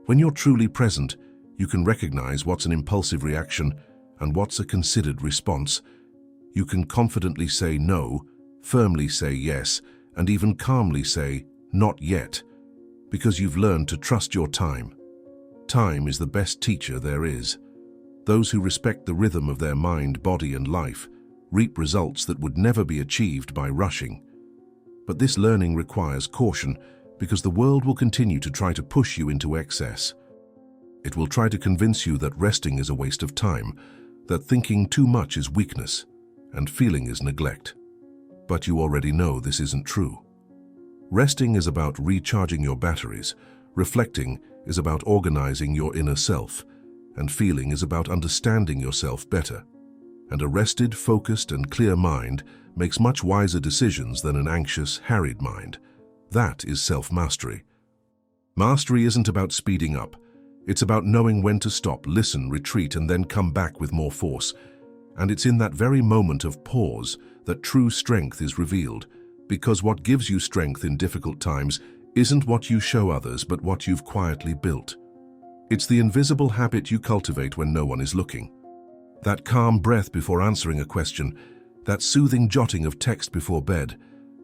When you're truly present, you can recognize what's an impulsive reaction and what's a considered response. You can confidently say no, firmly say yes, and even calmly say, not yet, because you've learned to trust your time. Time is the best teacher there is. Those who respect the rhythm of their mind, body, and life reap results that would never be achieved by rushing. But this learning requires caution, because the world will continue to try to push you into excess. It will try to convince you that resting is a waste of time, that thinking too much is weakness, and feeling is neglect. But you already know this isn't true. Resting is about recharging your batteries, reflecting is about organizing your inner self, and feeling is about understanding yourself better. And a rested, focused, and clear mind makes much wiser decisions than an anxious, harried mind. That is self-mastery. Mastery isn't about speeding up. It's about knowing when to stop, listen, retreat, and then come back with more force. And it's in that very moment of pause that true strength is revealed, because what gives you strength in difficult times isn't what you show others, but what you've quietly built. It's the invisible habit you cultivate when no one is looking. That calm breath before answering a question, that soothing jotting of text before bed,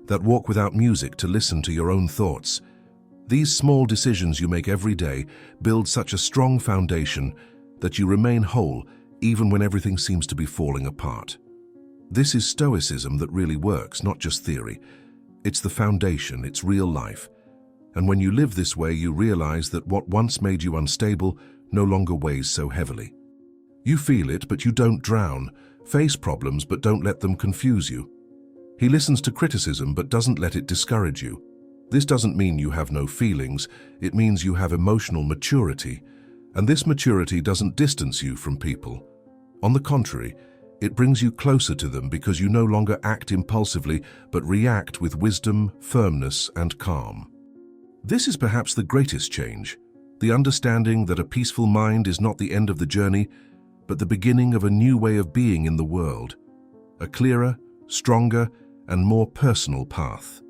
that walk without music to listen to your own thoughts. These small decisions you make every day build such a strong foundation that you remain whole even when everything seems to be falling apart. This is Stoicism that really works, not just theory. It's the foundation, it's real life. And when you live this way, you realize that what once made you unstable no longer weighs so heavily. You feel it, but you don't drown. Face problems, but don't let them confuse you. He listens to criticism, but doesn't let it discourage you. This doesn't mean you have no feelings. It means you have emotional maturity. And this maturity doesn't distance you from people. On the contrary, it brings you closer to them because you no longer act impulsively, but react with wisdom, firmness, and calm. This is perhaps the greatest change, the understanding that a peaceful mind is not the end of the journey, but the beginning of a new way of being in the world, a clearer, stronger, and more personal path,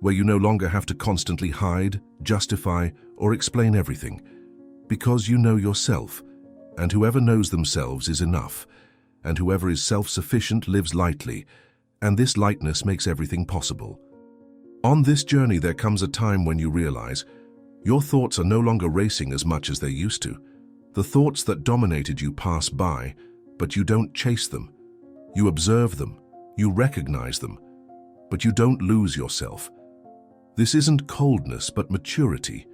where you no longer have to constantly hide, justify, or explain everything, because you know yourself, and whoever knows themselves is enough, and whoever is self-sufficient lives lightly, and this lightness makes everything possible. On this journey, there comes a time when you realize your thoughts are no longer racing as much as they used to. The thoughts that dominated you pass by, but you don't chase them. You observe them, you recognize them, but you don't lose yourself. This isn't coldness, but maturity.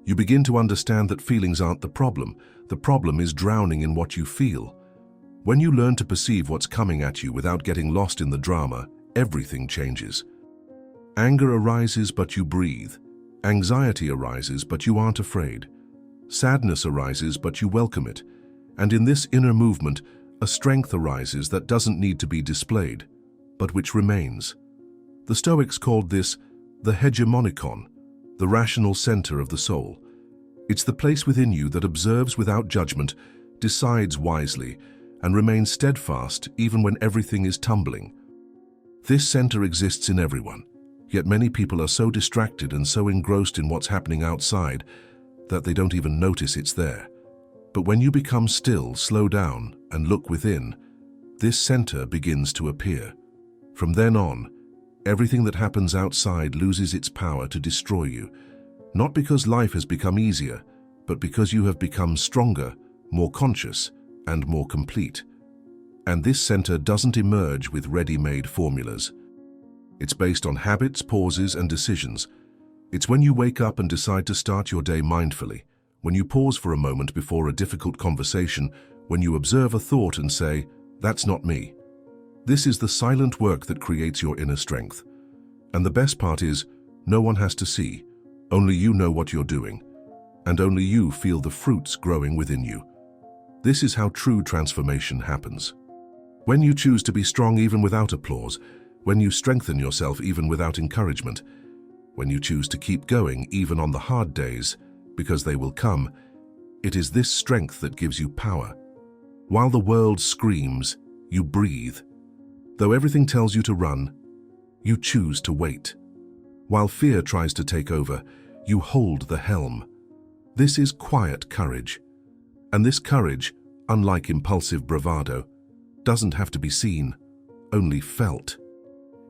You begin to understand that feelings aren't the problem is drowning in what you feel. When you learn to perceive what's coming at you without getting lost in the drama, everything changes. Anger arises, but you breathe. Anxiety arises, but you aren't afraid. Sadness arises, but you welcome it. And in this inner movement, a strength arises that doesn't need to be displayed, but which remains. The Stoics called this the hegemonikon, the rational center of the soul. It's the place within you that observes without judgment, decides wisely, and remains steadfast even when everything is tumbling. This center exists in everyone. Yet many people are so distracted and so engrossed in what's happening outside that they don't even notice it's there. But when you become still, slow down, and look within, this center begins to appear. From then on, everything that happens outside loses its power to destroy you, not because life has become easier, but because you have become stronger, more conscious, and more complete. And this center doesn't emerge with ready-made formulas. It's based on habits, pauses, and decisions. It's when you wake up and decide to start your day mindfully, when you pause for a moment before a difficult conversation, when you observe a thought and say, "That's not me." This is the silent work that creates your inner strength. And the best part is, no one has to see. Only you know what you're doing, and only you feel the fruits growing within you. This is how true transformation happens. When you choose to be strong even without applause, when you strengthen yourself even without encouragement, when you choose to keep going even on the hard days, because they will come, it is this strength that gives you power. While the world screams, you breathe. Though everything tells you to run, you choose to wait. While fear tries to take over, you hold the helm. This is quiet courage. And this courage, unlike impulsive bravado, doesn't have to be seen, only felt.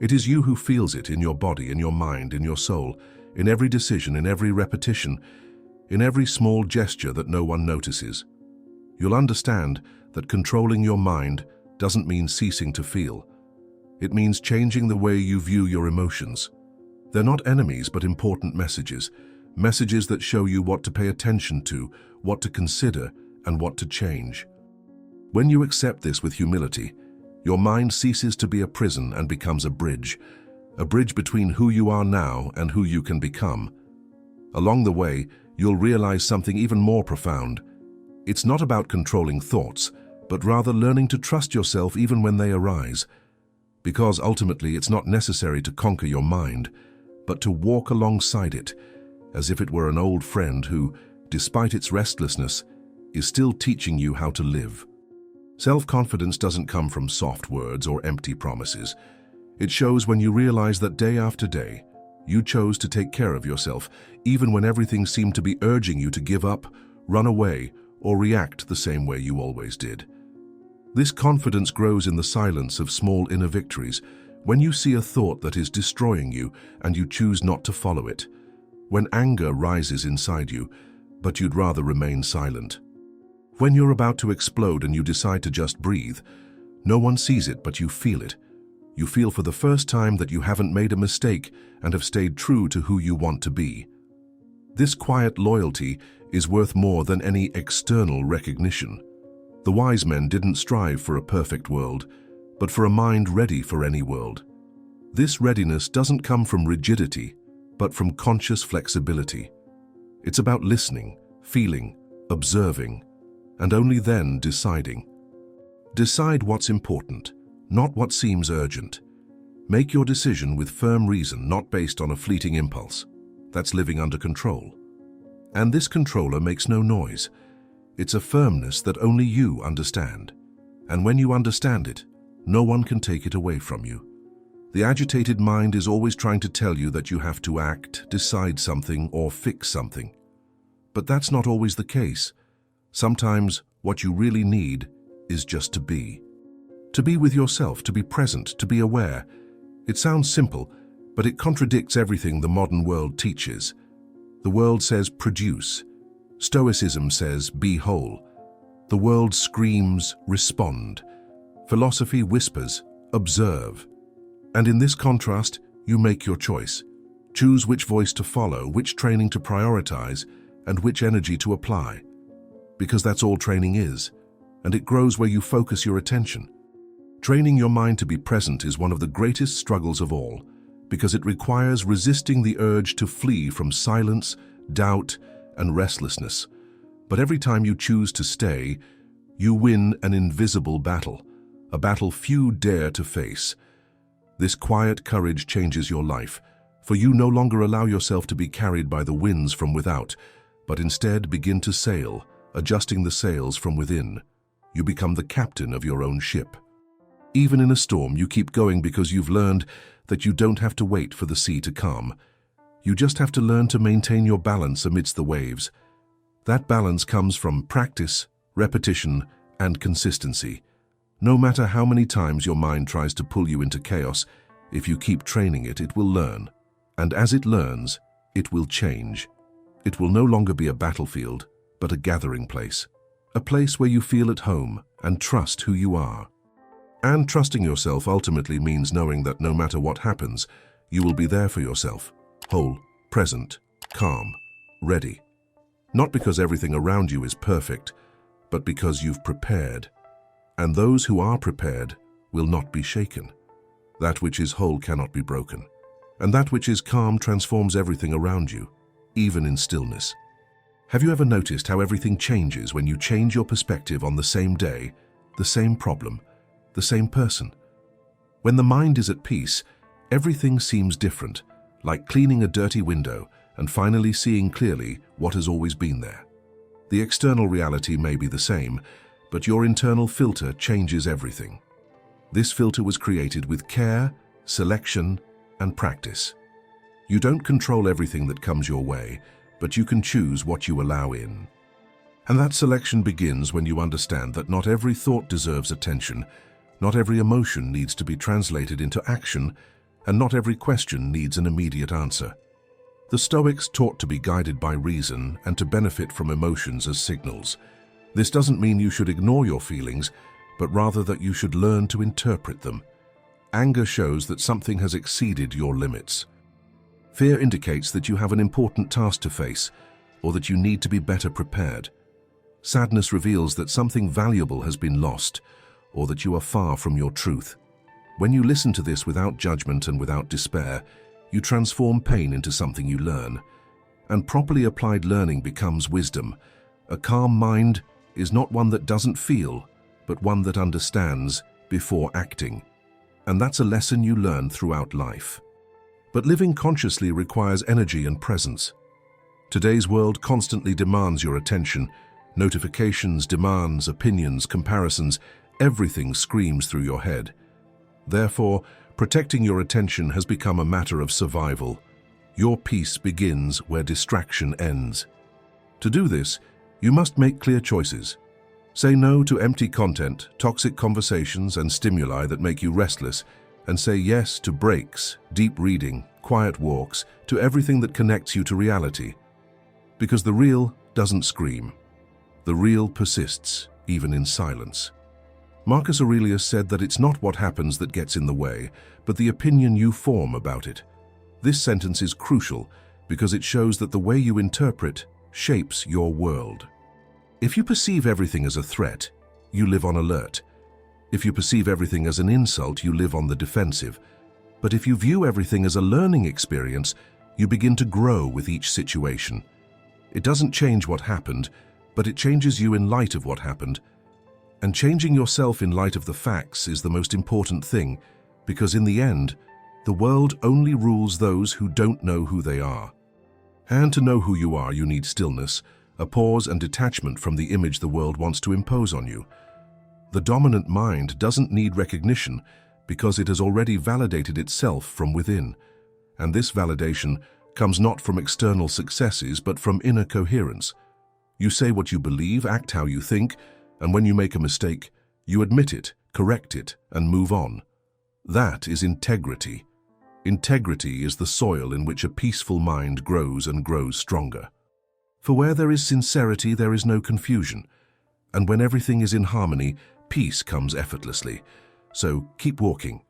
It is you who feels it in your body, in your mind, in your soul, in every decision, in every repetition, in every small gesture that no one notices. You'll understand that controlling your mind doesn't mean ceasing to feel. It means changing the way you view your emotions. They're not enemies, but important messages. Messages that show you what to pay attention to, what to consider, and what to change. When you accept this with humility, your mind ceases to be a prison and becomes a bridge between who you are now and who you can become. Along the way, you'll realize something even more profound. It's not about controlling thoughts, but rather learning to trust yourself even when they arise. Because ultimately it's not necessary to conquer your mind, but to walk alongside it, as if it were an old friend who, despite its restlessness, is still teaching you how to live. Self-confidence doesn't come from soft words or empty promises. It shows when you realize that day after day, you chose to take care of yourself, even when everything seemed to be urging you to give up, run away, or react the same way you always did. This confidence grows in the silence of small inner victories, when you see a thought that is destroying you and you choose not to follow it, when anger rises inside you, but you'd rather remain silent. When you're about to explode and you decide to just breathe, no one sees it but you feel it. You feel for the first time that you haven't made a mistake and have stayed true to who you want to be. This quiet loyalty is worth more than any external recognition. The wise men didn't strive for a perfect world, but for a mind ready for any world. This readiness doesn't come from rigidity, but from conscious flexibility. It's about listening, feeling, observing, and only then deciding. Decide what's important, not what seems urgent. Make your decision with firm reason, not based on a fleeting impulse. That's living under control. And this controller makes no noise. It's a firmness that only you understand. And when you understand it, no one can take it away from you. The agitated mind is always trying to tell you that you have to act, decide something, or fix something. But that's not always the case. Sometimes what you really need is just to be. To be with yourself, to be present, to be aware. It sounds simple, but it contradicts everything the modern world teaches. The world says produce. Stoicism says be whole. The world screams respond. Philosophy whispers observe. And in this contrast, you make your choice. Choose which voice to follow, which training to prioritize, and which energy to apply. Because that's all training is, and it grows where you focus your attention. Training your mind to be present is one of the greatest struggles of all, because it requires resisting the urge to flee from silence, doubt, and restlessness. But every time you choose to stay, you win an invisible battle, a battle few dare to face. This quiet courage changes your life, for you no longer allow yourself to be carried by the winds from without, but instead begin to sail, adjusting the sails from within. You become the captain of your own ship. Even in a storm, you keep going because you've learned that you don't have to wait for the sea to calm. You just have to learn to maintain your balance amidst the waves. That balance comes from practice, repetition, and consistency. No matter how many times your mind tries to pull you into chaos, if you keep training it, it will learn. And as it learns, it will change. It will no longer be a battlefield, but a gathering place. A place where you feel at home and trust who you are. And trusting yourself ultimately means knowing that no matter what happens, you will be there for yourself, whole, present, calm, ready. Not because everything around you is perfect, but because you've prepared. And those who are prepared will not be shaken. That which is whole cannot be broken. And that which is calm transforms everything around you, even in stillness. Have you ever noticed how everything changes when you change your perspective on the same day, the same problem, the same person? When the mind is at peace, everything seems different, like cleaning a dirty window and finally seeing clearly what has always been there. The external reality may be the same, but your internal filter changes everything. This filter was created with care, selection, and practice. You don't control everything that comes your way, but you can choose what you allow in. And that selection begins when you understand that not every thought deserves attention, not every emotion needs to be translated into action, and not every question needs an immediate answer. The Stoics taught to be guided by reason and to benefit from emotions as signals. This doesn't mean you should ignore your feelings, but rather that you should learn to interpret them. Anger shows that something has exceeded your limits. Fear indicates that you have an important task to face, or that you need to be better prepared. Sadness reveals that something valuable has been lost, or that you are far from your truth. When you listen to this without judgment and without despair, you transform pain into something you learn. And properly applied learning becomes wisdom. A calm mind is not one that doesn't feel, but one that understands before acting. And that's a lesson you learn throughout life. But living consciously requires energy and presence. Today's world constantly demands your attention. Notifications, demands, opinions, comparisons, everything screams through your head. Therefore, protecting your attention has become a matter of survival. Your peace begins where distraction ends. To do this, you must make clear choices. Say no to empty content, toxic conversations, and stimuli that make you restless, and say yes to breaks, deep reading, quiet walks, to everything that connects you to reality. Because the real doesn't scream. The real persists, even in silence. Marcus Aurelius said that it's not what happens that gets in the way, but the opinion you form about it. This sentence is crucial because it shows that the way you interpret shapes your world. If you perceive everything as a threat, you live on alert. If you perceive everything as an insult, you live on the defensive. But if you view everything as a learning experience, you begin to grow with each situation. It doesn't change what happened, but it changes you in light of what happened. And changing yourself in light of the facts is the most important thing, because in the end, the world only rules those who don't know who they are. And to know who you are, you need stillness, a pause and detachment from the image the world wants to impose on you. The dominant mind doesn't need recognition because it has already validated itself from within. And this validation comes not from external successes, but from inner coherence. You say what you believe, act how you think, and when you make a mistake, you admit it, correct it, and move on. That is integrity. Integrity is the soil in which a peaceful mind grows and grows stronger. For where there is sincerity, there is no confusion. And when everything is in harmony, peace comes effortlessly. So keep walking.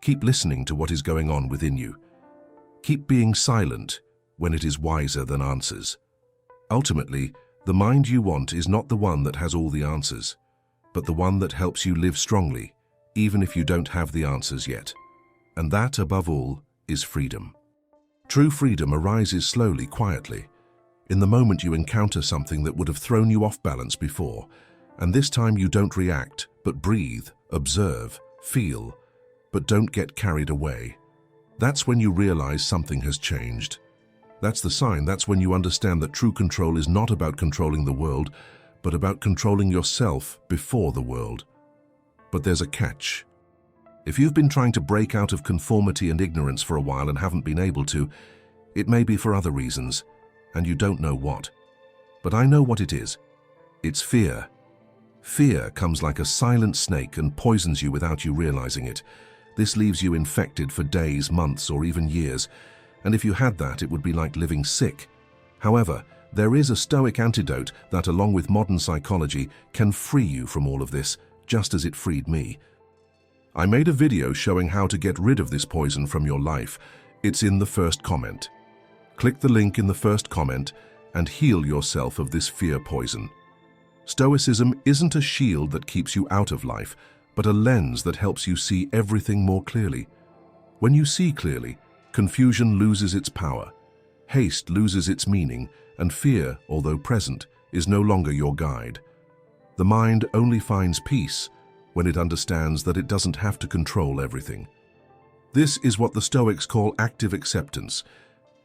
Keep listening to what is going on within you. Keep being silent when it is wiser than answers. Ultimately, the mind you want is not the one that has all the answers, but the one that helps you live strongly, even if you don't have the answers yet. And that, above all, is freedom. True freedom arises slowly, quietly, in the moment you encounter something that would have thrown you off balance before, and this time you don't react, but breathe, observe, feel, but don't get carried away. That's when you realize something has changed. That's the sign. That's when you understand that true control is not about controlling the world, but about controlling yourself before the world. But there's a catch. If you've been trying to break out of conformity and ignorance for a while and haven't been able to, it may be for other reasons, and you don't know what. But I know what it is. It's fear. Fear comes like a silent snake and poisons you without you realizing it. This leaves you infected for days, months, or even years. And if you had that, it would be like living sick. However, there is a Stoic antidote that, along with modern psychology, can free you from all of this, just as it freed me. I made a video showing how to get rid of this poison from your life. It's in the first comment. Click the link in the first comment and heal yourself of this fear poison. Stoicism isn't a shield that keeps you out of life, but a lens that helps you see everything more clearly. When you see clearly, confusion loses its power, haste loses its meaning, and fear, although present, is no longer your guide. The mind only finds peace when it understands that it doesn't have to control everything. This is what the Stoics call active acceptance.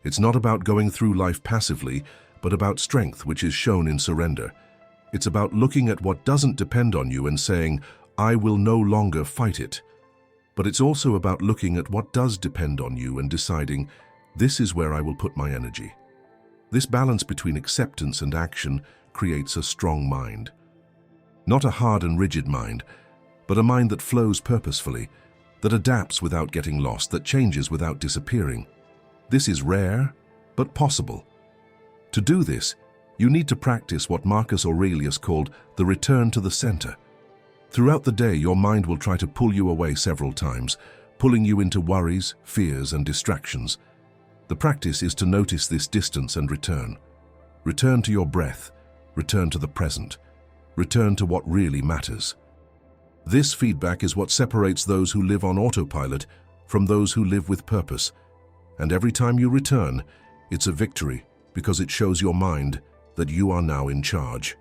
It's not about going through life passively, but about strength which is shown in surrender. It's about looking at what doesn't depend on you and saying, I will no longer fight it. But it's also about looking at what does depend on you and deciding, this is where I will put my energy. This balance between acceptance and action creates a strong mind. Not a hard and rigid mind, but a mind that flows purposefully, that adapts without getting lost, that changes without disappearing. This is rare, but possible. To do this, you need to practice what Marcus Aurelius called the return to the center. Throughout the day, your mind will try to pull you away several times, pulling you into worries, fears, and distractions. The practice is to notice this distance and return. Return to your breath, return to the present, return to what really matters. This feedback is what separates those who live on autopilot from those who live with purpose. And every time you return, it's a victory because it shows your mind that you are now in charge.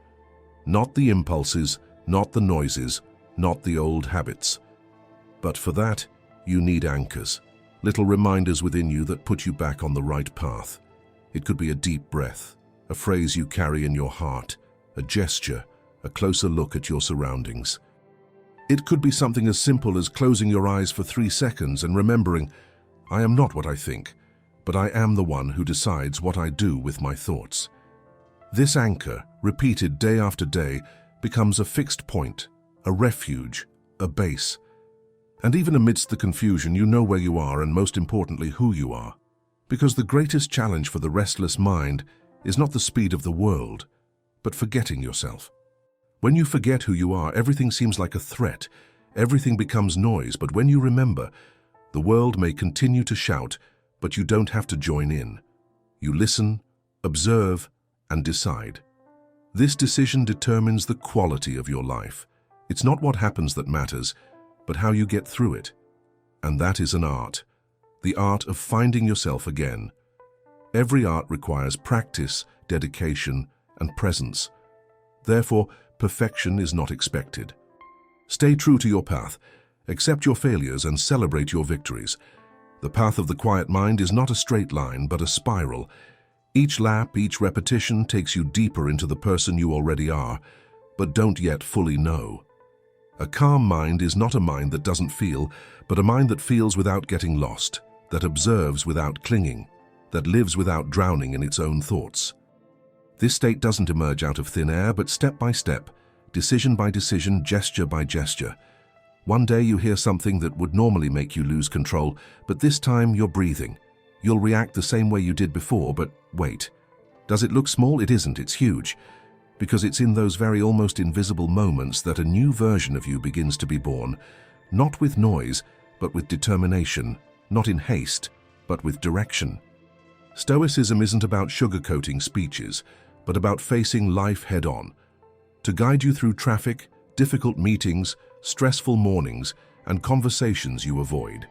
Not the impulses, not the noises, not the old habits. But for that, you need anchors, little reminders within you that put you back on the right path. It could be a deep breath, a phrase you carry in your heart, a gesture, a closer look at your surroundings. It could be something as simple as closing your eyes for 3 seconds and remembering, I am not what I think, but I am the one who decides what I do with my thoughts. This anchor, repeated day after day, becomes a fixed point, a refuge, a base. And even amidst the confusion, you know where you are and, most importantly, who you are. Because the greatest challenge for the restless mind is not the speed of the world, but forgetting yourself. When you forget who you are, everything seems like a threat. Everything becomes noise, but when you remember, the world may continue to shout, but you don't have to join in. You listen, observe, and decide. This decision determines the quality of your life. It's not what happens that matters, but how you get through it. And that is an art, the art of finding yourself again. Every art requires practice, dedication, and presence. Therefore, perfection is not expected. Stay true to your path, accept your failures, and celebrate your victories. The path of the quiet mind is not a straight line, but a spiral. Each lap, each repetition takes you deeper into the person you already are, but don't yet fully know. A calm mind is not a mind that doesn't feel, but a mind that feels without getting lost, that observes without clinging, that lives without drowning in its own thoughts. This state doesn't emerge out of thin air, but step by step, decision by decision, gesture by gesture. One day you hear something that would normally make you lose control, but this time you're breathing. You'll react the same way you did before, but wait. Does it look small? It isn't, it's huge. Because it's in those very almost invisible moments that a new version of you begins to be born. Not with noise, but with determination. Not in haste, but with direction. Stoicism isn't about sugarcoating speeches, but about facing life head-on. To guide you through traffic, difficult meetings, stressful mornings, and conversations you avoid.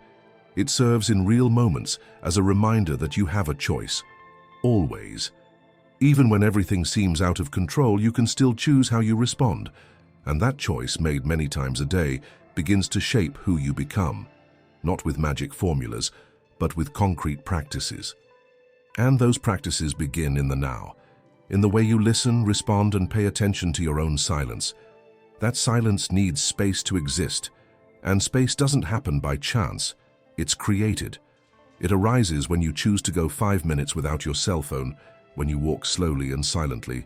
It serves in real moments as a reminder that you have a choice. Always. Even when everything seems out of control, you can still choose how you respond. And that choice, made many times a day, begins to shape who you become. Not with magic formulas, but with concrete practices. And those practices begin in the now. In the way you listen, respond, and pay attention to your own silence. That silence needs space to exist. And space doesn't happen by chance. It's created. It arises when you choose to go 5 minutes without your cell phone, when you walk slowly and silently,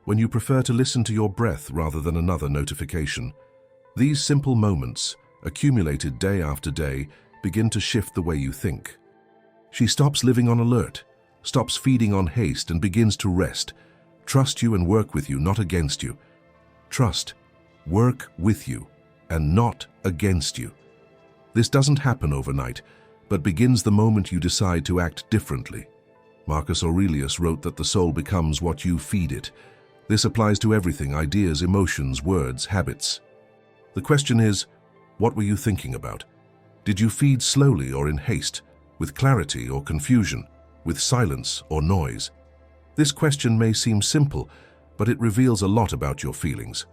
when you prefer to listen to your breath rather than another notification. These simple moments, accumulated day after day, begin to shift the way you think. She stops living on alert, stops feeding on haste, and begins to rest. Trust you and work with you, not against you. Trust, work with you, and not against you. This doesn't happen overnight, but begins the moment you decide to act differently. Marcus Aurelius wrote that the soul becomes what you feed it. This applies to everything: ideas, emotions, words, habits. The question is, what were you thinking about? Did you feed slowly or in haste, with clarity or confusion, with silence or noise? This question may seem simple, but it reveals a lot about your feelings.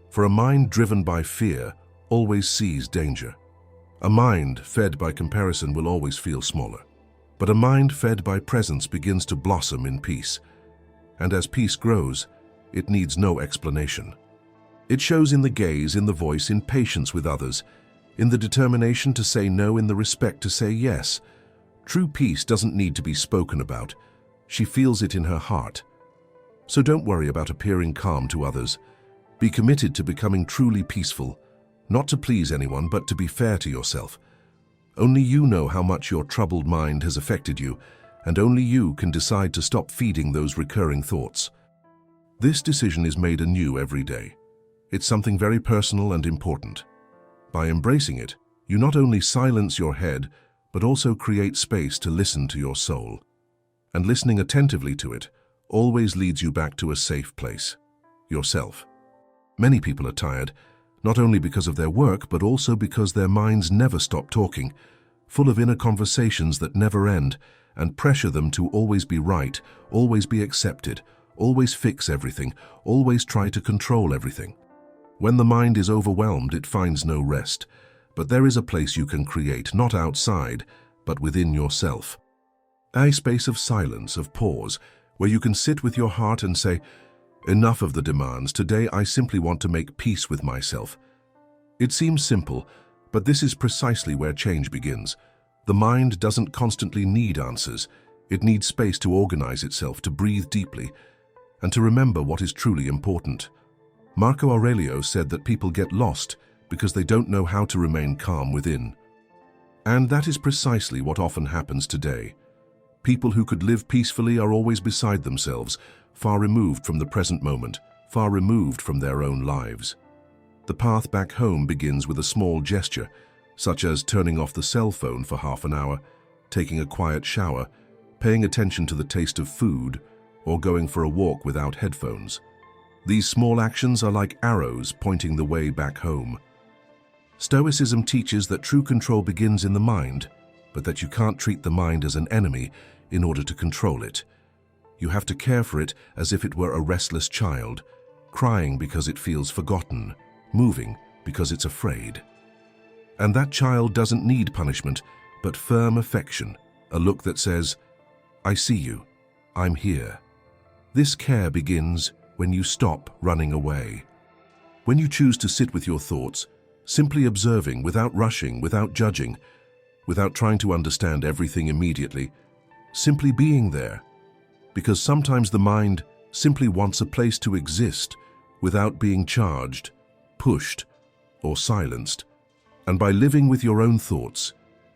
For a mind driven by fear always sees danger. A mind fed by comparison will always feel smaller. But a mind fed by presence begins to blossom in peace. And as peace grows, it needs no explanation. It shows in the gaze, in the voice, in patience with others, in the determination to say no, in the respect to say yes. True peace doesn't need to be spoken about. She feels it in her heart. So don't worry about appearing calm to others. Be committed to becoming truly peaceful, not to please anyone, but to be fair to yourself. Only you know how much your troubled mind has affected you, and only you can decide to stop feeding those recurring thoughts. This decision is made anew every day. It's something very personal and important. By embracing it, you not only silence your head, but also create space to listen to your soul. And listening attentively to it always leads you back to a safe place, yourself. Many people are tired, not only because of their work, but also because their minds never stop talking, full of inner conversations that never end, and pressure them to always be right, always be accepted, always fix everything, always try to control everything. When the mind is overwhelmed, it finds no rest. But there is a place you can create, not outside, but within yourself. A space of silence, of pause, where you can sit with your heart and say, "Enough of the demands. Today I simply want to make peace with myself." It seems simple, but this is precisely where change begins. The mind doesn't constantly need answers. It needs space to organize itself, to breathe deeply, and to remember what is truly important. Marco Aurelio said that people get lost because they don't know how to remain calm within. And that is precisely what often happens today. People who could live peacefully are always beside themselves, far removed from the present moment, far removed from their own lives. The path back home begins with a small gesture, such as turning off the cell phone for half an hour, taking a quiet shower, paying attention to the taste of food, or going for a walk without headphones. These small actions are like arrows pointing the way back home. Stoicism teaches that true control begins in the mind, but that you can't treat the mind as an enemy in order to control it. You have to care for it as if it were a restless child, crying because it feels forgotten, moving because it's afraid. And that child doesn't need punishment, but firm affection, a look that says, "I see you, I'm here." This care begins when you stop running away. When you choose to sit with your thoughts, simply observing without rushing, without judging, without trying to understand everything immediately, simply being there. Because sometimes the mind simply wants a place to exist without being charged, pushed, or silenced. And by living with your own thoughts,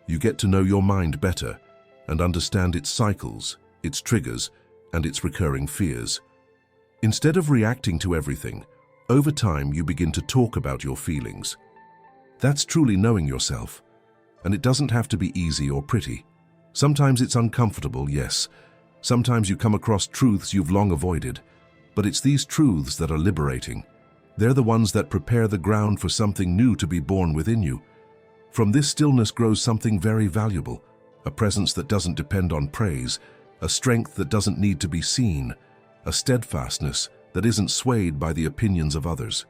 you get to know your mind better and understand its cycles, its triggers, and its recurring fears. Instead of reacting to everything, over time you begin to talk about your feelings. That's truly knowing yourself. And it doesn't have to be easy or pretty. Sometimes it's uncomfortable, yes. Sometimes you come across truths you've long avoided. But it's these truths that are liberating. They're the ones that prepare the ground for something new to be born within you. From this stillness grows something very valuable, a presence that doesn't depend on praise, a strength that doesn't need to be seen, a steadfastness that isn't swayed by the opinions of others.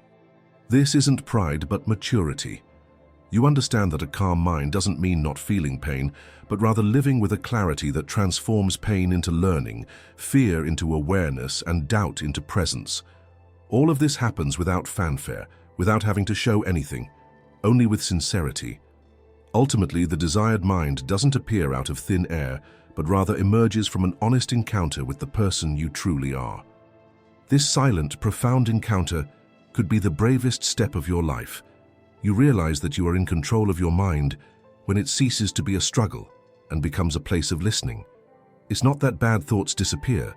This isn't pride, but maturity. You understand that a calm mind doesn't mean not feeling pain, but rather living with a clarity that transforms pain into learning, fear into awareness, and doubt into presence. All of this happens without fanfare, without having to show anything, only with sincerity. Ultimately, the desired mind doesn't appear out of thin air, but rather emerges from an honest encounter with the person you truly are. This silent, profound encounter could be the bravest step of your life. You realize that you are in control of your mind when it ceases to be a struggle and becomes a place of listening. It's not that bad thoughts disappear,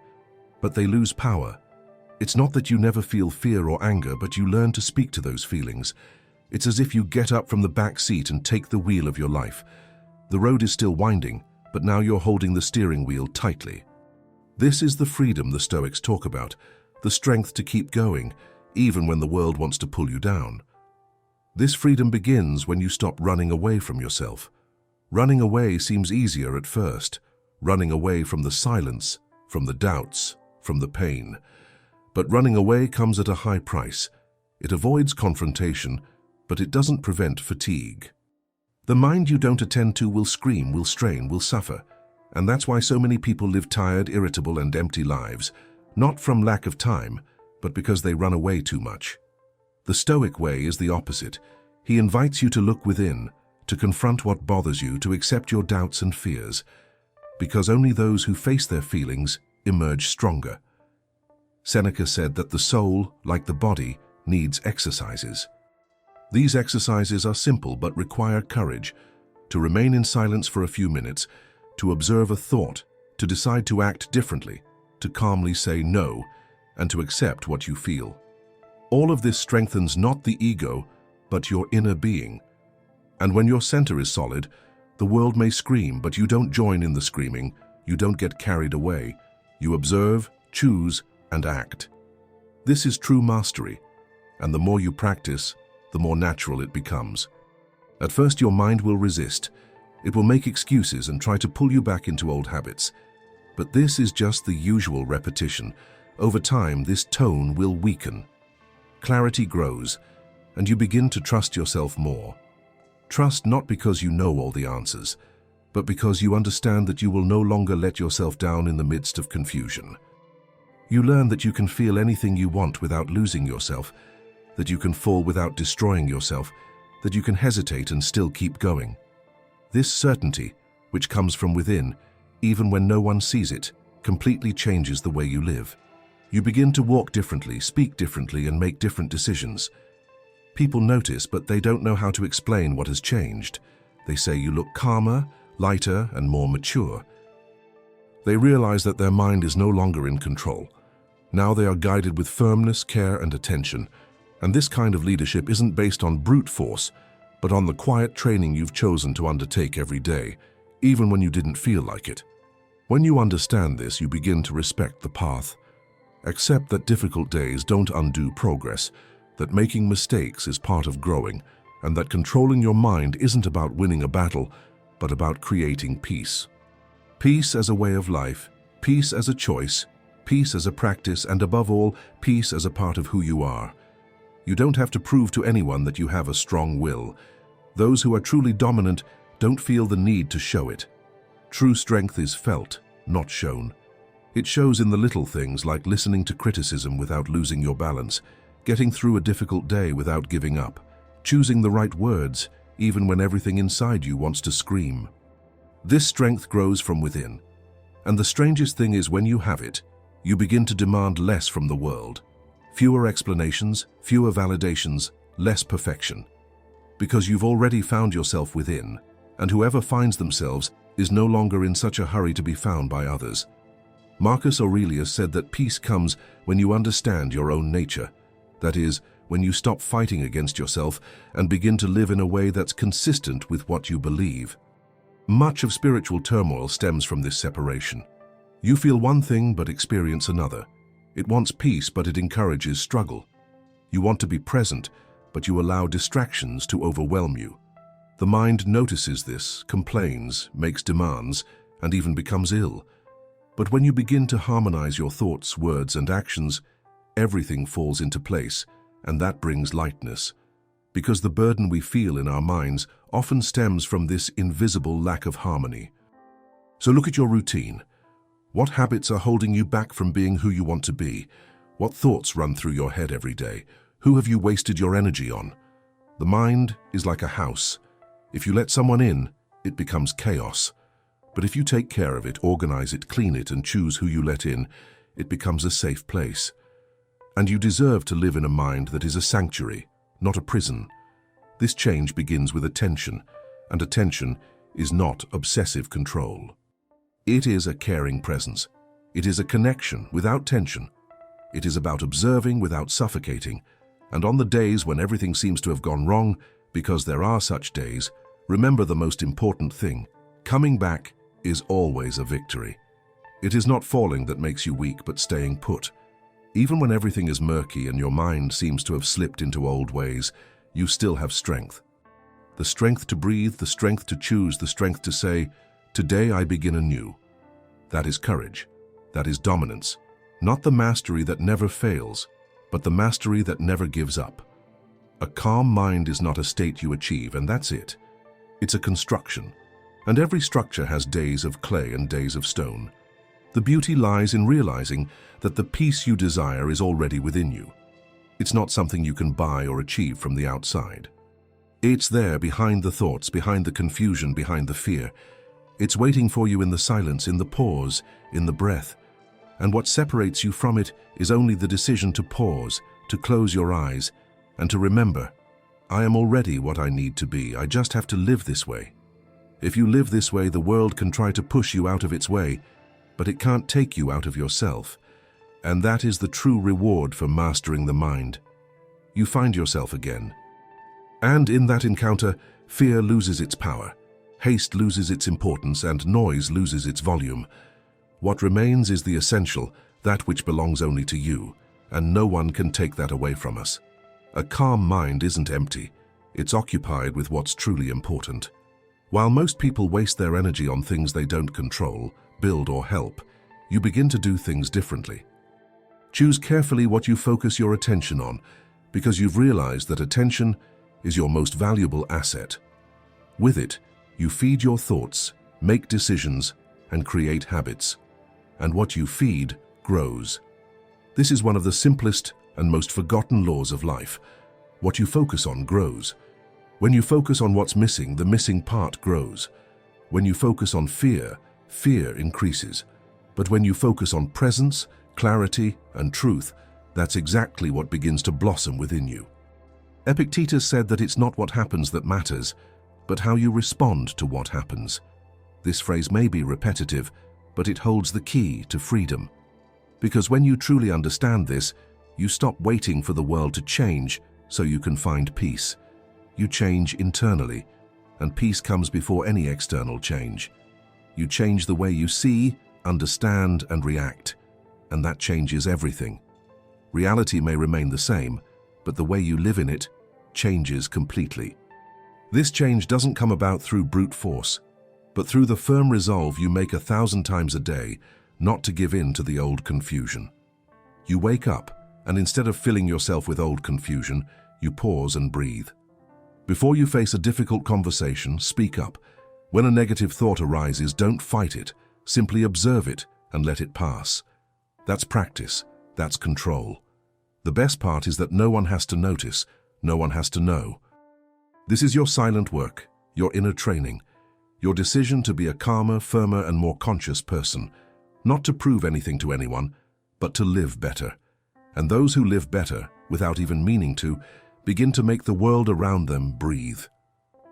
but they lose power. It's not that you never feel fear or anger, but you learn to speak to those feelings. It's as if you get up from the back seat and take the wheel of your life. The road is still winding, but now you're holding the steering wheel tightly. This is the freedom the Stoics talk about, the strength to keep going, even when the world wants to pull you down. This freedom begins when you stop running away from yourself. Running away seems easier at first, running away from the silence, from the doubts, from the pain. But running away comes at a high price. It avoids confrontation, but it doesn't prevent fatigue. The mind you don't attend to will scream, will strain, will suffer. And that's why so many people live tired, irritable, and empty lives, not from lack of time, but because they run away too much. The Stoic way is the opposite. He invites you to look within, to confront what bothers you, to accept your doubts and fears, because only those who face their feelings emerge stronger. Seneca said that the soul, like the body, needs exercises. These exercises are simple but require courage: to remain in silence for a few minutes, to observe a thought, to decide to act differently, to calmly say no, and to accept what you feel. All of this strengthens not the ego, but your inner being. And when your center is solid, the world may scream, but you don't join in the screaming, you don't get carried away. You observe, choose, and act. This is true mastery, and the more you practice, the more natural it becomes. At first your mind will resist. It will make excuses and try to pull you back into old habits. But this is just the usual repetition. Over time, this tone will weaken. Clarity grows, and you begin to trust yourself more. Trust not because you know all the answers, but because you understand that you will no longer let yourself down in the midst of confusion. You learn that you can feel anything you want without losing yourself, that you can fall without destroying yourself, that you can hesitate and still keep going. This certainty, which comes from within, even when no one sees it, completely changes the way you live. You begin to walk differently, speak differently, and make different decisions. People notice, but they don't know how to explain what has changed. They say you look calmer, lighter, and more mature. They realize that their mind is no longer in control. Now they are guided with firmness, care, and attention. And this kind of leadership isn't based on brute force, but on the quiet training you've chosen to undertake every day, even when you didn't feel like it. When you understand this, you begin to respect the path. Accept that difficult days don't undo progress, that making mistakes is part of growing, and that controlling your mind isn't about winning a battle, but about creating peace. Peace as a way of life, peace as a choice, peace as a practice, and above all, peace as a part of who you are. You don't have to prove to anyone that you have a strong will. Those who are truly dominant don't feel the need to show it. True strength is felt, not shown. It shows in the little things like listening to criticism without losing your balance, getting through a difficult day without giving up, choosing the right words even when everything inside you wants to scream. This strength grows from within. And the strangest thing is, when you have it, you begin to demand less from the world. Fewer explanations, fewer validations, less perfection. Because you've already found yourself within, and whoever finds themselves is no longer in such a hurry to be found by others. Marcus Aurelius said that peace comes when you understand your own nature. That is, when you stop fighting against yourself and begin to live in a way that's consistent with what you believe. Much of spiritual turmoil stems from this separation. You feel one thing but experience another. It wants peace, but it encourages struggle. You want to be present, but you allow distractions to overwhelm you. The mind notices this, complains, makes demands, and even becomes ill. But when you begin to harmonize your thoughts, words, and actions, everything falls into place, and that brings lightness. Because the burden we feel in our minds often stems from this invisible lack of harmony. So look at your routine. What habits are holding you back from being who you want to be? What thoughts run through your head every day? Who have you wasted your energy on? The mind is like a house. If you let someone in, it becomes chaos. But if you take care of it, organize it, clean it, and choose who you let in, it becomes a safe place. And you deserve to live in a mind that is a sanctuary, not a prison. This change begins with attention, and attention is not obsessive control. It is a caring presence. It is a connection without tension. It is about observing without suffocating. And on the days when everything seems to have gone wrong, because there are such days, remember the most important thing. Coming back is always a victory. It is not falling that makes you weak, but staying put. Even when everything is murky and your mind seems to have slipped into old ways, you still have strength. The strength to breathe, the strength to choose, the strength to say, "Today I begin anew." That is courage. That is dominance. Not the mastery that never fails, but the mastery that never gives up. A calm mind is not a state you achieve, and that's it. It's a construction, and every structure has days of clay and days of stone. The beauty lies in realizing that the peace you desire is already within you. It's not something you can buy or achieve from the outside. It's there behind the thoughts, behind the confusion, behind the fear. It's waiting for you in the silence, in the pause, in the breath. And what separates you from it is only the decision to pause, to close your eyes, and to remember, I am already what I need to be. I just have to live this way. If you live this way, the world can try to push you out of its way, but it can't take you out of yourself. And that is the true reward for mastering the mind. You find yourself again. And in that encounter, fear loses its power, haste loses its importance, and noise loses its volume. What remains is the essential, that which belongs only to you, and no one can take that away from us. A calm mind isn't empty. It's occupied with what's truly important. While most people waste their energy on things they don't control, build, or help, you begin to do things differently. Choose carefully what you focus your attention on, because you've realized that attention is your most valuable asset. With it, you feed your thoughts, make decisions, and create habits. And what you feed grows. This is one of the simplest and most forgotten laws of life. What you focus on grows. When you focus on what's missing, the missing part grows. When you focus on fear, fear increases. But when you focus on presence, clarity, and truth, that's exactly what begins to blossom within you. Epictetus said that it's not what happens that matters, but how you respond to what happens. This phrase may be repetitive, but it holds the key to freedom. Because when you truly understand this, you stop waiting for the world to change so you can find peace. You change internally, and peace comes before any external change. You change the way you see, understand, and react, and that changes everything. Reality may remain the same, but the way you live in it changes completely. This change doesn't come about through brute force, but through the firm resolve you make 1,000 times a day not to give in to the old confusion. You wake up, and instead of filling yourself with old confusion, you pause and breathe. Before you face a difficult conversation, speak up. When a negative thought arises, don't fight it. Simply observe it and let it pass. That's practice. That's control. The best part is that no one has to notice. No one has to know. This is your silent work, your inner training, your decision to be a calmer, firmer, and more conscious person. Not to prove anything to anyone, but to live better. And those who live better, without even meaning to, begin to make the world around them breathe.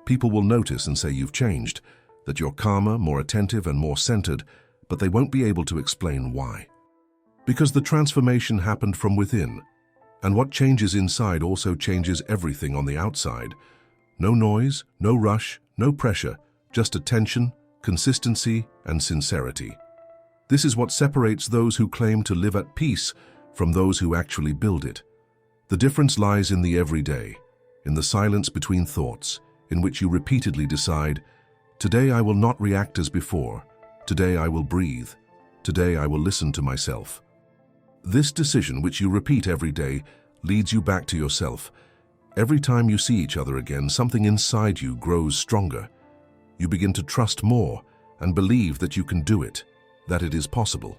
People will notice and say you've changed, that you're calmer, more attentive, and more centered, but they won't be able to explain why. Because the transformation happened from within, and what changes inside also changes everything on the outside. No noise, no rush, no pressure, just attention, consistency, and sincerity. This is what separates those who claim to live at peace from those who actually build it. The difference lies in the everyday, in the silence between thoughts, in which you repeatedly decide, today I will not react as before, today I will breathe, today I will listen to myself. This decision, which you repeat every day, leads you back to yourself. Every time you see each other again, something inside you grows stronger. You begin to trust more and believe that you can do it, that it is possible.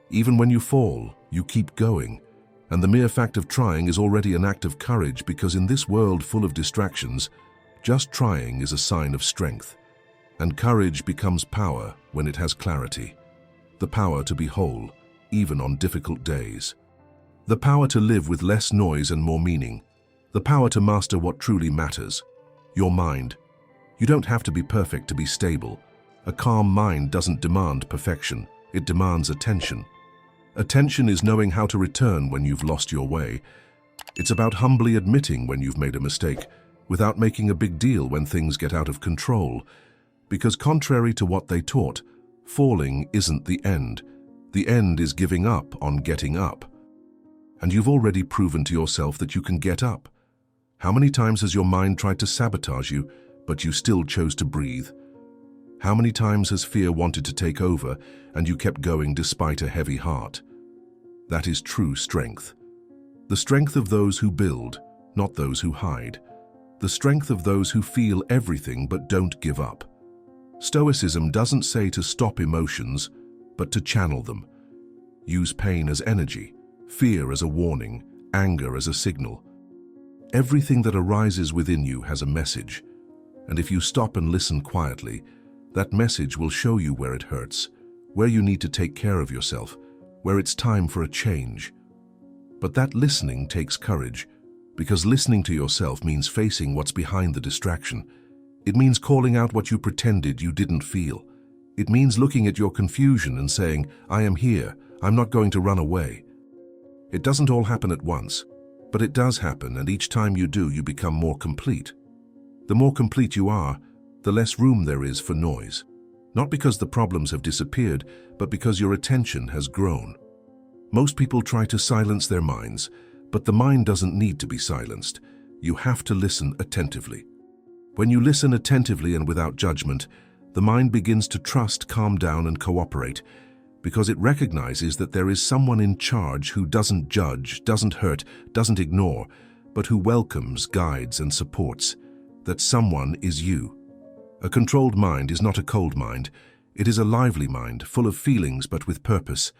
Even when you fall, you keep going. And the mere fact of trying is already an act of courage, because in this world full of distractions, just trying is a sign of strength. And courage becomes power when it has clarity. The power to be whole, even on difficult days. The power to live with less noise and more meaning. The power to master what truly matters. Your mind. You don't have to be perfect to be stable. A calm mind doesn't demand perfection. It demands attention. Attention is knowing how to return when you've lost your way. It's about humbly admitting when you've made a mistake, without making a big deal when things get out of control. Because contrary to what they taught, falling isn't the end. The end is giving up on getting up. And you've already proven to yourself that you can get up. How many times has your mind tried to sabotage you, but you still chose to breathe? How many times has fear wanted to take over, and you kept going despite a heavy heart? That is true strength. The strength of those who build, not those who hide. the strength of those who feel everything but don't give up. Stoicism doesn't say to stop emotions, but to channel them. Use pain as energy, fear as a warning, anger as a signal. Everything that arises within you has a message, and if you stop and listen quietly, that message will show you where it hurts, where you need to take care of yourself, where it's time for a change. But that listening takes courage, because listening to yourself means facing what's behind the distraction. It means calling out what you pretended you didn't feel. It means looking at your confusion and saying, "I am here, I'm not going to run away." It doesn't all happen at once, but it does happen, and each time you do, you become more complete. The more complete you are, the less room there is for noise. Not because the problems have disappeared, but because your attention has grown. Most people try to silence their minds, but the mind doesn't need to be silenced. You have to listen attentively. When you listen attentively and without judgment, the mind begins to trust, calm down, and cooperate, because it recognizes that there is someone in charge who doesn't judge, doesn't hurt, doesn't ignore, but who welcomes, guides, and supports. That someone is you. A controlled mind is not a cold mind. It is a lively mind, full of feelings but with purpose,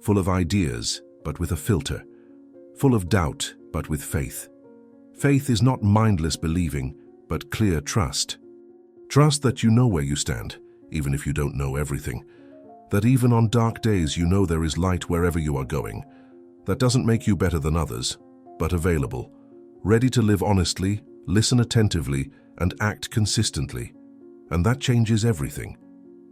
full of ideas but with a filter, full of doubt but with faith. Faith is not mindless believing, but clear trust. Trust that you know where you stand, even if you don't know everything. That even on dark days you know there is light wherever you are going. That doesn't make you better than others, but available, ready to live honestly, listen attentively, and act consistently. And that changes everything.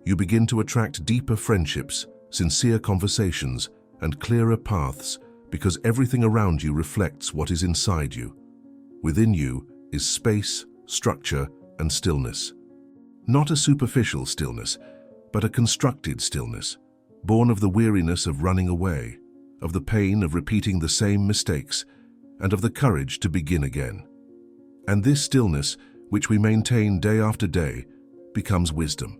You begin to attract deeper friendships, sincere conversations, and clearer paths, because everything around you reflects what is inside you. Within you is space, structure, and stillness. Not a superficial stillness, but a constructed stillness, born of the weariness of running away, of the pain of repeating the same mistakes, and of the courage to begin again. And this stillness, which we maintain day after day, becomes wisdom.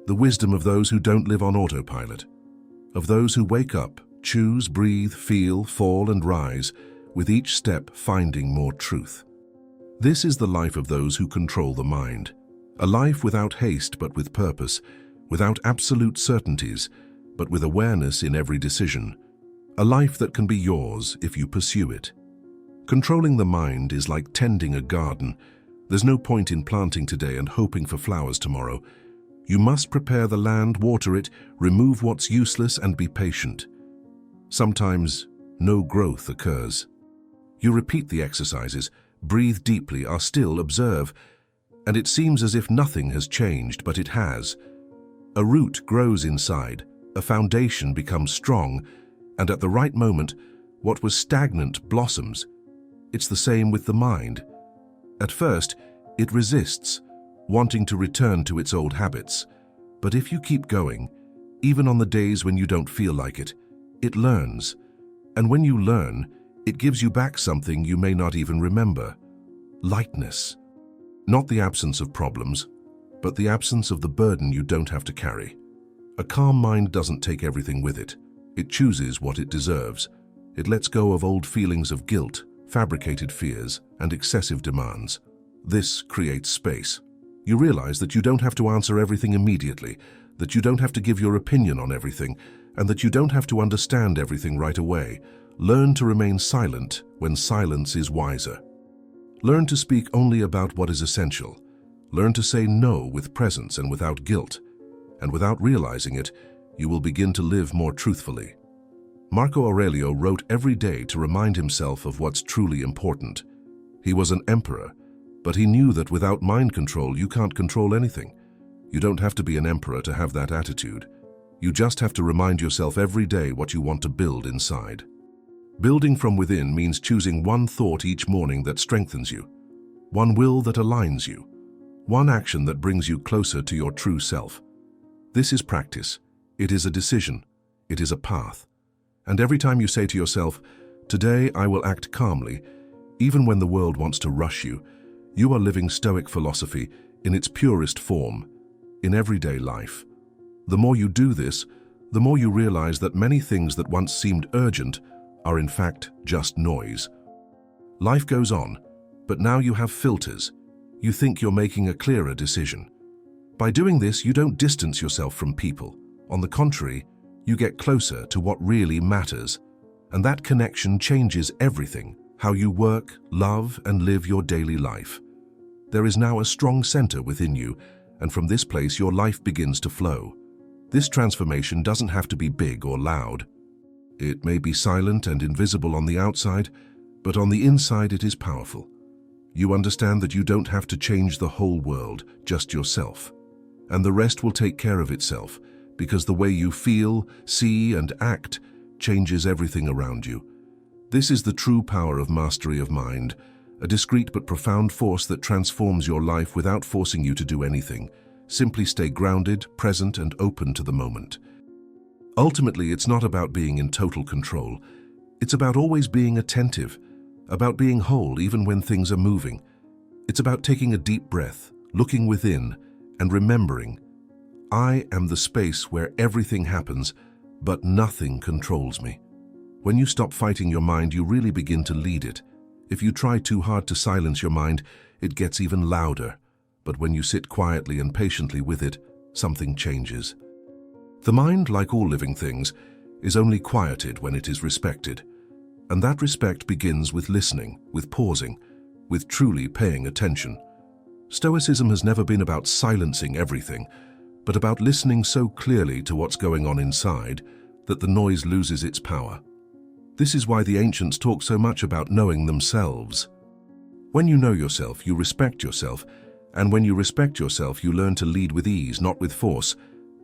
The wisdom of those who don't live on autopilot, of those who wake up, choose, breathe, feel, fall, and rise, with each step finding more truth. This is the life of those who control the mind, a life without haste but with purpose, without absolute certainties, but with awareness in every decision, a life that can be yours if you pursue it. Controlling the mind is like tending a garden. There's no point in planting today and hoping for flowers tomorrow. You must prepare the land, water it, remove what's useless, and be patient. Sometimes no growth occurs. You repeat the exercises, breathe deeply, are still, observe, and it seems as if nothing has changed, but it has. A root grows inside, a foundation becomes strong, and at the right moment, what was stagnant blossoms. It's the same with the mind. At first, it resists, wanting to return to its old habits. But if you keep going, even on the days when you don't feel like it, it learns. And when you learn, it gives you back something you may not even remember. Lightness. Not the absence of problems, but the absence of the burden you don't have to carry. A calm mind doesn't take everything with it. It chooses what it deserves. It lets go of old feelings of guilt, fabricated fears, and excessive demands. This creates space. You realize that you don't have to answer everything immediately, that you don't have to give your opinion on everything, and that you don't have to understand everything right away. Learn to remain silent when silence is wiser. Learn to speak only about what is essential. Learn to say no with presence and without guilt. And without realizing it, you will begin to live more truthfully. Marco Aurelio wrote every day to remind himself of what's truly important. He was an emperor, but he knew that without mind control, you can't control anything. You don't have to be an emperor to have that attitude. You just have to remind yourself every day what you want to build inside. Building from within means choosing one thought each morning that strengthens you, one will that aligns you, one action that brings you closer to your true self. This is practice. It is a decision. It is a path. And every time you say to yourself, "Today I will act calmly," even when the world wants to rush you, you are living Stoic philosophy in its purest form, in everyday life. The more you do this, the more you realize that many things that once seemed urgent are in fact just noise. Life goes on, But now you have filters. You think you're making a clearer decision. By doing this, you don't distance yourself from people. On the contrary, you get closer to what really matters. And that connection changes everything, how you work, love, and live your daily life. There is now a strong center within you, and from this place your life begins to flow. This transformation doesn't have to be big or loud. It may be silent and invisible on the outside, but on the inside it is powerful. You understand that you don't have to change the whole world, just yourself. And the rest will take care of itself, because the way you feel, see, and act changes everything around you. This is the true power of mastery of mind, a discreet but profound force that transforms your life without forcing you to do anything. Simply stay grounded, present, and open to the moment. Ultimately, it's not about being in total control. It's about always being attentive, about being whole even when things are moving. It's about taking a deep breath, looking within, and remembering, I am the space where everything happens, but nothing controls me. When you stop fighting your mind, you really begin to lead it. If you try too hard to silence your mind, it gets even louder. But when you sit quietly and patiently with it, something changes. The mind, like all living things, is only quieted when it is respected. And that respect begins with listening, with pausing, with truly paying attention. Stoicism has never been about silencing everything, but about listening so clearly to what's going on inside that the noise loses its power. This is why the ancients talk so much about knowing themselves. When you know yourself, you respect yourself, and when you respect yourself, you learn to lead with ease, not with force,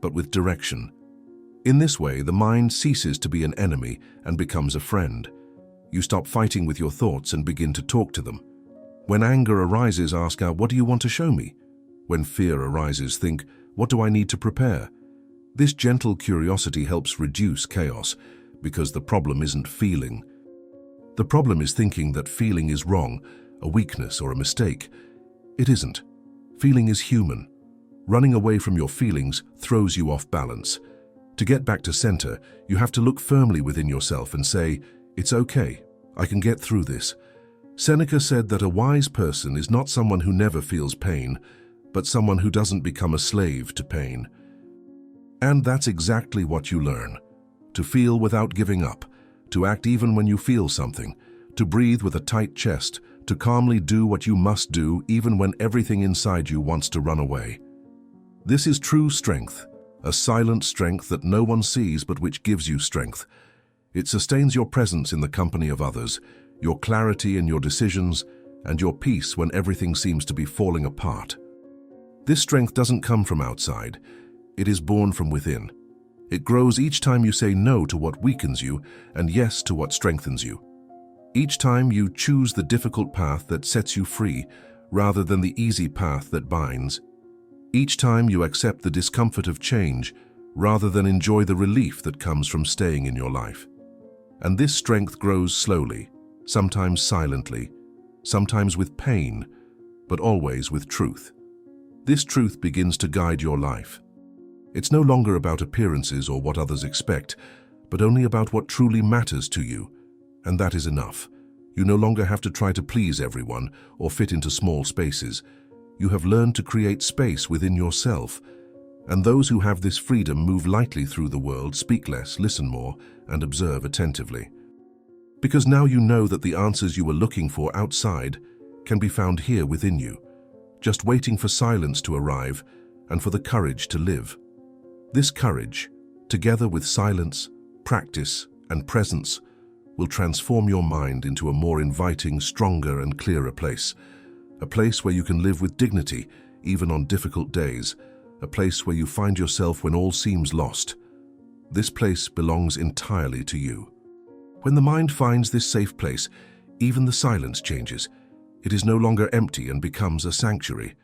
but with direction. In this way, the mind ceases to be an enemy and becomes a friend. You stop fighting with your thoughts and begin to talk to them. When anger arises, ask, what do you want to show me? When fear arises, think, what do I need to prepare? This gentle curiosity helps reduce chaos, because the problem isn't feeling. The problem is thinking that feeling is wrong, a weakness or a mistake. It isn't. Feeling is human. Running away from your feelings throws you off balance. To get back to center, you have to look firmly within yourself and say, it's okay, I can get through this. Seneca said that a wise person is not someone who never feels pain, but someone who doesn't become a slave to pain. And that's exactly what you learn. To feel without giving up, to act even when you feel something, to breathe with a tight chest, to calmly do what you must do even when everything inside you wants to run away. This is true strength, a silent strength that no one sees but which gives you strength. It sustains your presence in the company of others, your clarity in your decisions, and your peace when everything seems to be falling apart. This strength doesn't come from outside. It is born from within. It grows each time you say no to what weakens you and yes to what strengthens you. Each time you choose the difficult path that sets you free rather than the easy path that binds. Each time you accept the discomfort of change rather than enjoy the relief that comes from staying in your life. And this strength grows slowly, sometimes silently, sometimes with pain, but always with truth. This truth begins to guide your life. It's no longer about appearances or what others expect, but only about what truly matters to you. And that is enough. You no longer have to try to please everyone or fit into small spaces. You have learned to create space within yourself. And those who have this freedom move lightly through the world, speak less, listen more, and observe attentively. Because now you know that the answers you were looking for outside can be found here within you, just waiting for silence to arrive and for the courage to live. This courage, together with silence, practice, and presence, will transform your mind into a more inviting, stronger, and clearer place. A place where you can live with dignity, even on difficult days. A place where you find yourself when all seems lost. This place belongs entirely to you. When the mind finds this safe place, even the silence changes. It is no longer empty and becomes a sanctuary.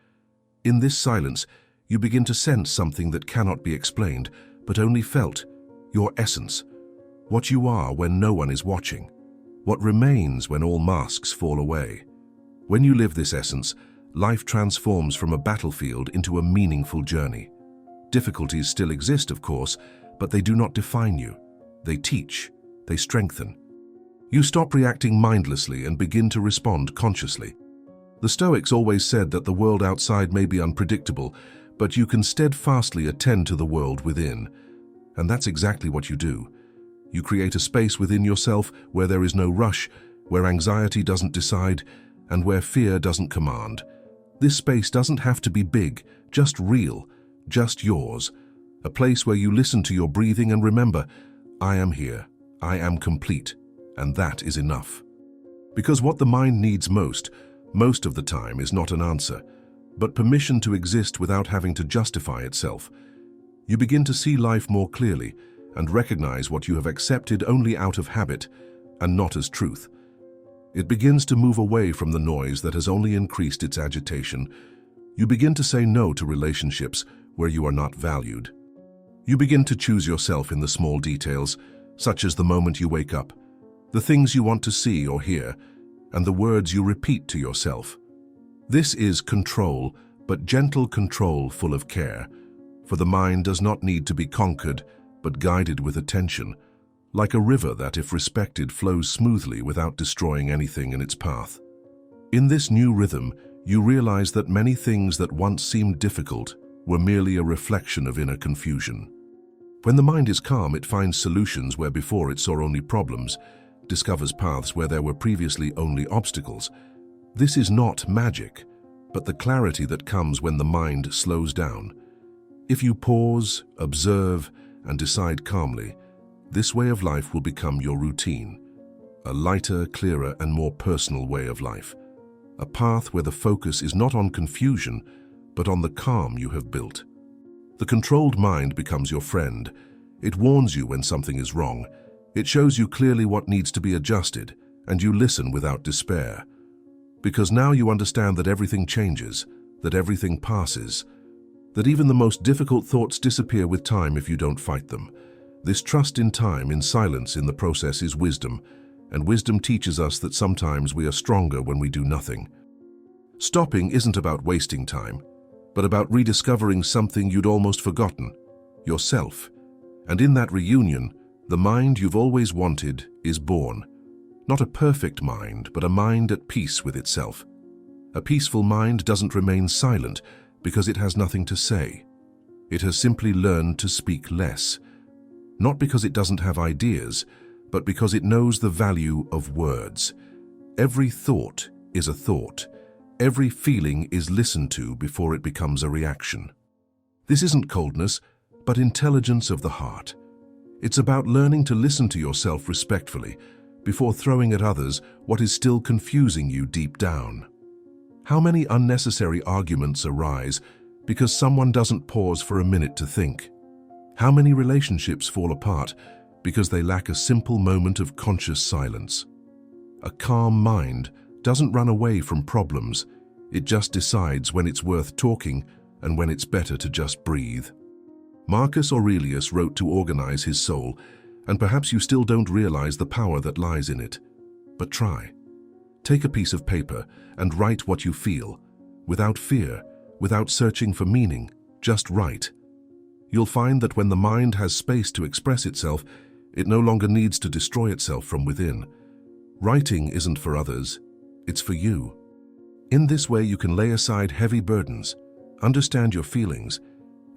In this silence, you begin to sense something that cannot be explained, but only felt, your essence. What you are when no one is watching. What remains when all masks fall away. When you live this essence, life transforms from a battlefield into a meaningful journey. Difficulties still exist, of course, but they do not define you. They teach, they strengthen. You stop reacting mindlessly and begin to respond consciously. The Stoics always said that the world outside may be unpredictable, but you can steadfastly attend to the world within. And that's exactly what you do. You create a space within yourself where there is no rush, where anxiety doesn't decide, and where fear doesn't command. This space doesn't have to be big, just real, just yours. A place where you listen to your breathing and remember, I am here, I am complete, and that is enough. Because what the mind needs most of the time, is not an answer, but permission to exist without having to justify itself. You begin to see life more clearly and recognize what you have accepted only out of habit and not as truth. It begins to move away from the noise that has only increased its agitation. You begin to say no to relationships where you are not valued. You begin to choose yourself in the small details, such as the moment you wake up, the things you want to see or hear, and the words you repeat to yourself. This is control, but gentle control full of care, for the mind does not need to be conquered, but guided with attention, like a river that, if respected, flows smoothly without destroying anything in its path. In this new rhythm, you realize that many things that once seemed difficult were merely a reflection of inner confusion. When the mind is calm, it finds solutions where before it saw only problems, discovers paths where there were previously only obstacles. This is not magic, but the clarity that comes when the mind slows down. If you pause, observe, and decide calmly, this way of life will become your routine. A lighter, clearer, and more personal way of life. A path where the focus is not on confusion, but on the calm you have built. The controlled mind becomes your friend. It warns you when something is wrong. It shows you clearly what needs to be adjusted, and you listen without despair. Because now you understand that everything changes, that everything passes, that even the most difficult thoughts disappear with time if you don't fight them. This trust in time, in silence, in the process is wisdom, and wisdom teaches us that sometimes we are stronger when we do nothing. Stopping isn't about wasting time, but about rediscovering something you'd almost forgotten, yourself. And in that reunion, the mind you've always wanted is born. Not a perfect mind, but a mind at peace with itself. A peaceful mind doesn't remain silent because it has nothing to say. It has simply learned to speak less. Not because it doesn't have ideas, but because it knows the value of words. Every thought is a thought. Every feeling is listened to before it becomes a reaction. This isn't coldness, but intelligence of the heart. It's about learning to listen to yourself respectfully before throwing at others what is still confusing you deep down. How many unnecessary arguments arise because someone doesn't pause for a minute to think? How many relationships fall apart because they lack a simple moment of conscious silence? A calm mind doesn't run away from problems. It just decides when it's worth talking and when it's better to just breathe. Marcus Aurelius wrote to organize his soul, and perhaps you still don't realize the power that lies in it. But try. Take a piece of paper and write what you feel, without fear, without searching for meaning, just write. You'll find that when the mind has space to express itself, it no longer needs to destroy itself from within. Writing isn't for others, it's for you. In this way you can lay aside heavy burdens, understand your feelings,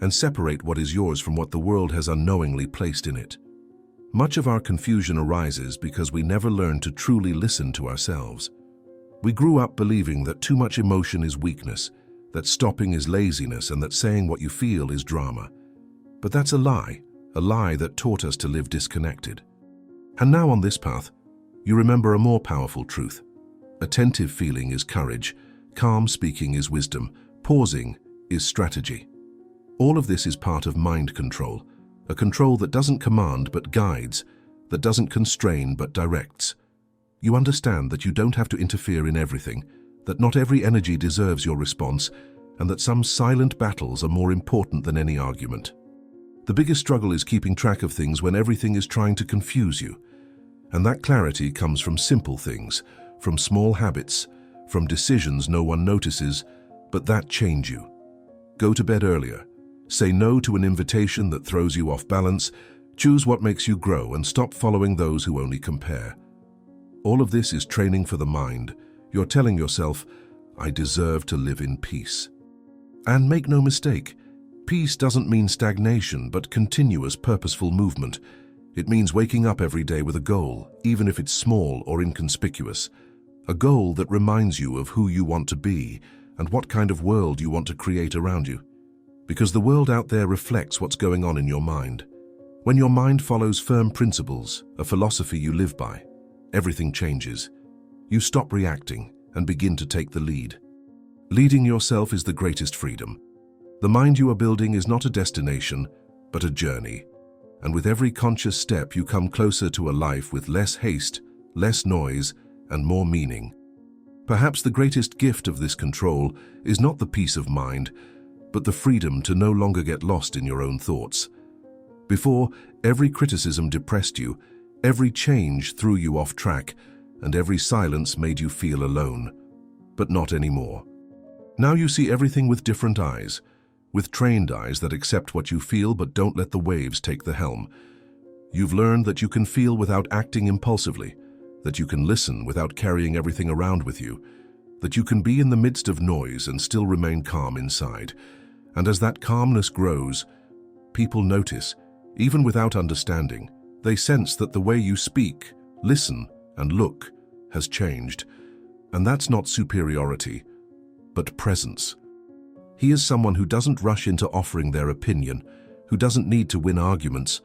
and separate what is yours from what the world has unknowingly placed in it. Much of our confusion arises because we never learned to truly listen to ourselves. We grew up believing that too much emotion is weakness, that stopping is laziness, and that saying what you feel is drama. But that's a lie that taught us to live disconnected. And now on this path, you remember a more powerful truth. Attentive feeling is courage, calm speaking is wisdom, pausing is strategy. All of this is part of mind control, a control that doesn't command but guides, that doesn't constrain but directs. You understand that you don't have to interfere in everything, that not every energy deserves your response, and that some silent battles are more important than any argument. The biggest struggle is keeping track of things when everything is trying to confuse you. And that clarity comes from simple things, from small habits, from decisions no one notices, but that change you. Go to bed earlier. Say no to an invitation that throws you off balance. Choose what makes you grow and stop following those who only compare. All of this is training for the mind. You're telling yourself, I deserve to live in peace. And make no mistake, peace doesn't mean stagnation, but continuous purposeful movement. It means waking up every day with a goal, even if it's small or inconspicuous. A goal that reminds you of who you want to be and what kind of world you want to create around you. Because the world out there reflects what's going on in your mind. When your mind follows firm principles, a philosophy you live by, everything changes. You stop reacting and begin to take the lead. Leading yourself is the greatest freedom. The mind you are building is not a destination, but a journey. And with every conscious step, you come closer to a life with less haste, less noise, and more meaning. Perhaps the greatest gift of this control is not the peace of mind, but the freedom to no longer get lost in your own thoughts. Before, every criticism depressed you, every change threw you off track, and every silence made you feel alone. But not anymore. Now you see everything with different eyes, with trained eyes that accept what you feel but don't let the waves take the helm. You've learned that you can feel without acting impulsively, that you can listen without carrying everything around with you, that you can be in the midst of noise and still remain calm inside. And as that calmness grows, people notice, even without understanding. They sense that the way you speak, listen, and look has changed. And that's not superiority, but presence. He is someone who doesn't rush into offering their opinion, who doesn't need to win arguments,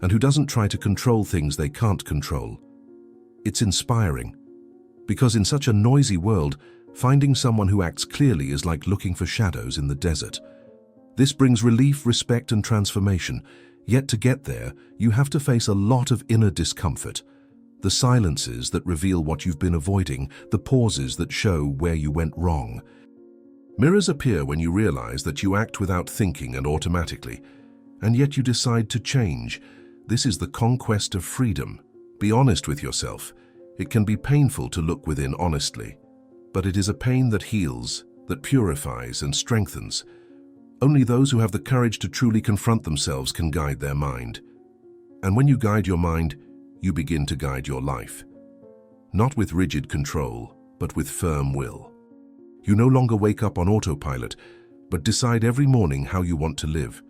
and who doesn't try to control things they can't control. It's inspiring, because in such a noisy world, finding someone who acts clearly is like looking for shadows in the desert. This brings relief, respect, and transformation. Yet to get there, you have to face a lot of inner discomfort. The silences that reveal what you've been avoiding, the pauses that show where you went wrong. Mirrors appear when you realize that you act without thinking and automatically, and yet you decide to change. This is the conquest of freedom. Be honest with yourself. It can be painful to look within honestly, but it is a pain that heals, that purifies and strengthens. Only those who have the courage to truly confront themselves can guide their mind. And when you guide your mind, you begin to guide your life. Not with rigid control, but with firm will. You no longer wake up on autopilot, but decide every morning how you want to live.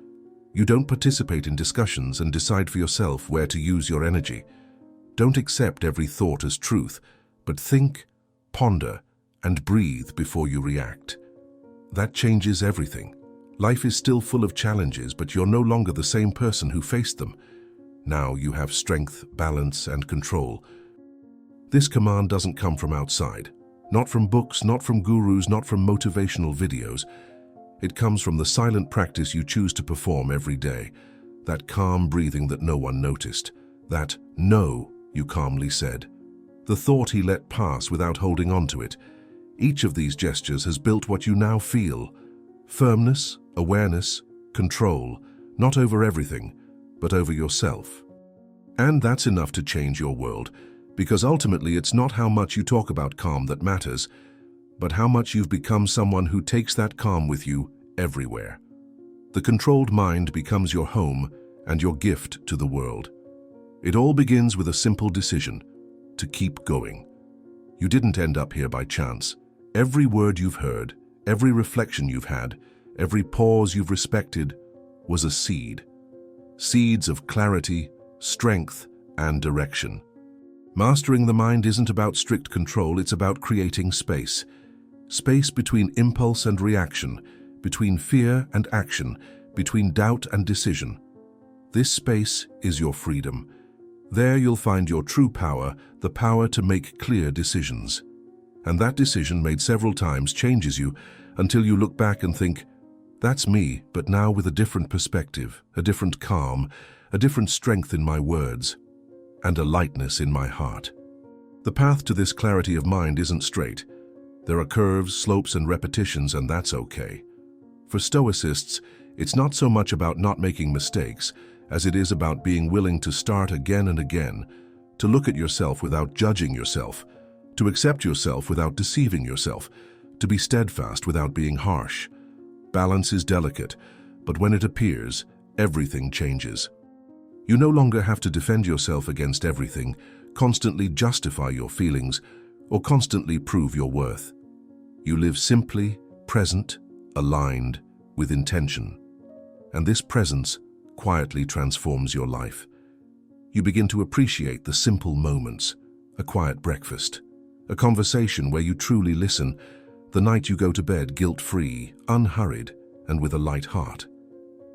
You don't participate in discussions and decide for yourself where to use your energy. Don't accept every thought as truth, but think, ponder, and breathe before you react. That changes everything. Life is still full of challenges, but you're no longer the same person who faced them. Now you have strength, balance, and control. This command doesn't come from outside. Not from books, not from gurus, not from motivational videos. It comes from the silent practice you choose to perform every day. That calm breathing that no one noticed. That "no" you calmly said. The thought he let pass without holding on to it. Each of these gestures has built what you now feel. Firmness, awareness, control, not over everything, but over yourself. And that's enough to change your world, because ultimately it's not how much you talk about calm that matters, but how much you've become someone who takes that calm with you everywhere. The controlled mind becomes your home and your gift to the world. It all begins with a simple decision: to keep going. You didn't end up here by chance. Every word you've heard, every reflection you've had, every pause you've respected was a seed. Seeds of clarity, strength, and direction. Mastering the mind isn't about strict control, it's about creating space. Space between impulse and reaction, between fear and action, between doubt and decision. This space is your freedom. There you'll find your true power, the power to make clear decisions. And that decision, made several times, changes you until you look back and think, that's me, but now with a different perspective, a different calm, a different strength in my words, and a lightness in my heart. The path to this clarity of mind isn't straight. There are curves, slopes, and repetitions, and that's okay. For Stoicists, it's not so much about not making mistakes as it is about being willing to start again and again, to look at yourself without judging yourself, to accept yourself without deceiving yourself, to be steadfast without being harsh. Balance is delicate, but when it appears, everything changes. You no longer have to defend yourself against everything, constantly justify your feelings, or constantly prove your worth. You live simply, present, aligned, with intention. And this presence quietly transforms your life. You begin to appreciate the simple moments, a quiet breakfast, a conversation where you truly listen, the night you go to bed guilt-free, unhurried, and with a light heart.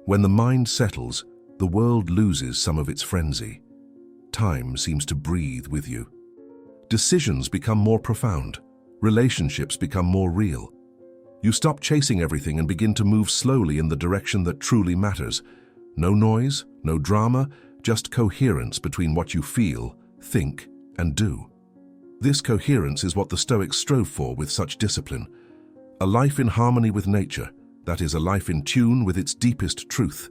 When the mind settles, the world loses some of its frenzy. Time seems to breathe with you. Decisions become more profound. Relationships become more real. You stop chasing everything and begin to move slowly in the direction that truly matters. No noise, no drama, just coherence between what you feel, think, and do. This coherence is what the Stoics strove for with such discipline. A life in harmony with nature, that is, a life in tune with its deepest truth.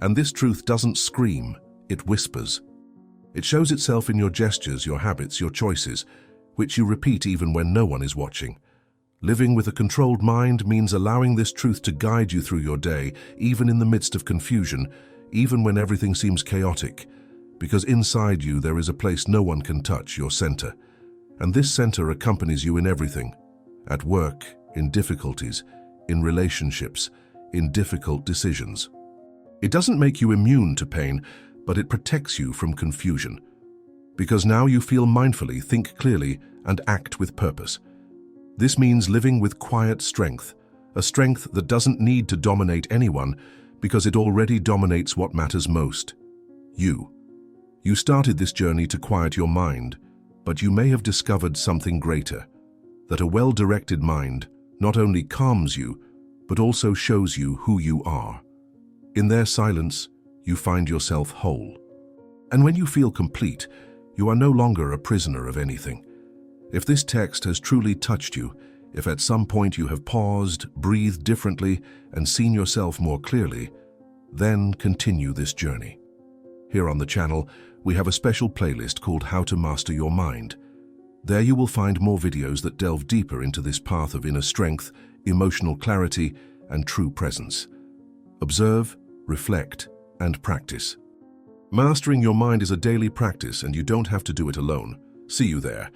And this truth doesn't scream, it whispers. It shows itself in your gestures, your habits, your choices, which you repeat even when no one is watching. Living with a controlled mind means allowing this truth to guide you through your day, even in the midst of confusion, even when everything seems chaotic, because inside you there is a place no one can touch, your center. And this center accompanies you in everything, at work, in difficulties, in relationships, in difficult decisions. It doesn't make you immune to pain, but it protects you from confusion. Because now you feel mindfully, think clearly, and act with purpose. This means living with quiet strength, a strength that doesn't need to dominate anyone because it already dominates what matters most. You. You started this journey to quiet your mind, but you may have discovered something greater, that a well-directed mind not only calms you, but also shows you who you are. In their silence, you find yourself whole. And when you feel complete, you are no longer a prisoner of anything. If this text has truly touched you, if at some point you have paused, breathed differently, and seen yourself more clearly, then continue this journey. Here on the channel, we have a special playlist called How to Master Your Mind. There you will find more videos that delve deeper into this path of inner strength, emotional clarity, and true presence. Observe, reflect, and practice. Mastering your mind is a daily practice, and you don't have to do it alone. See you there.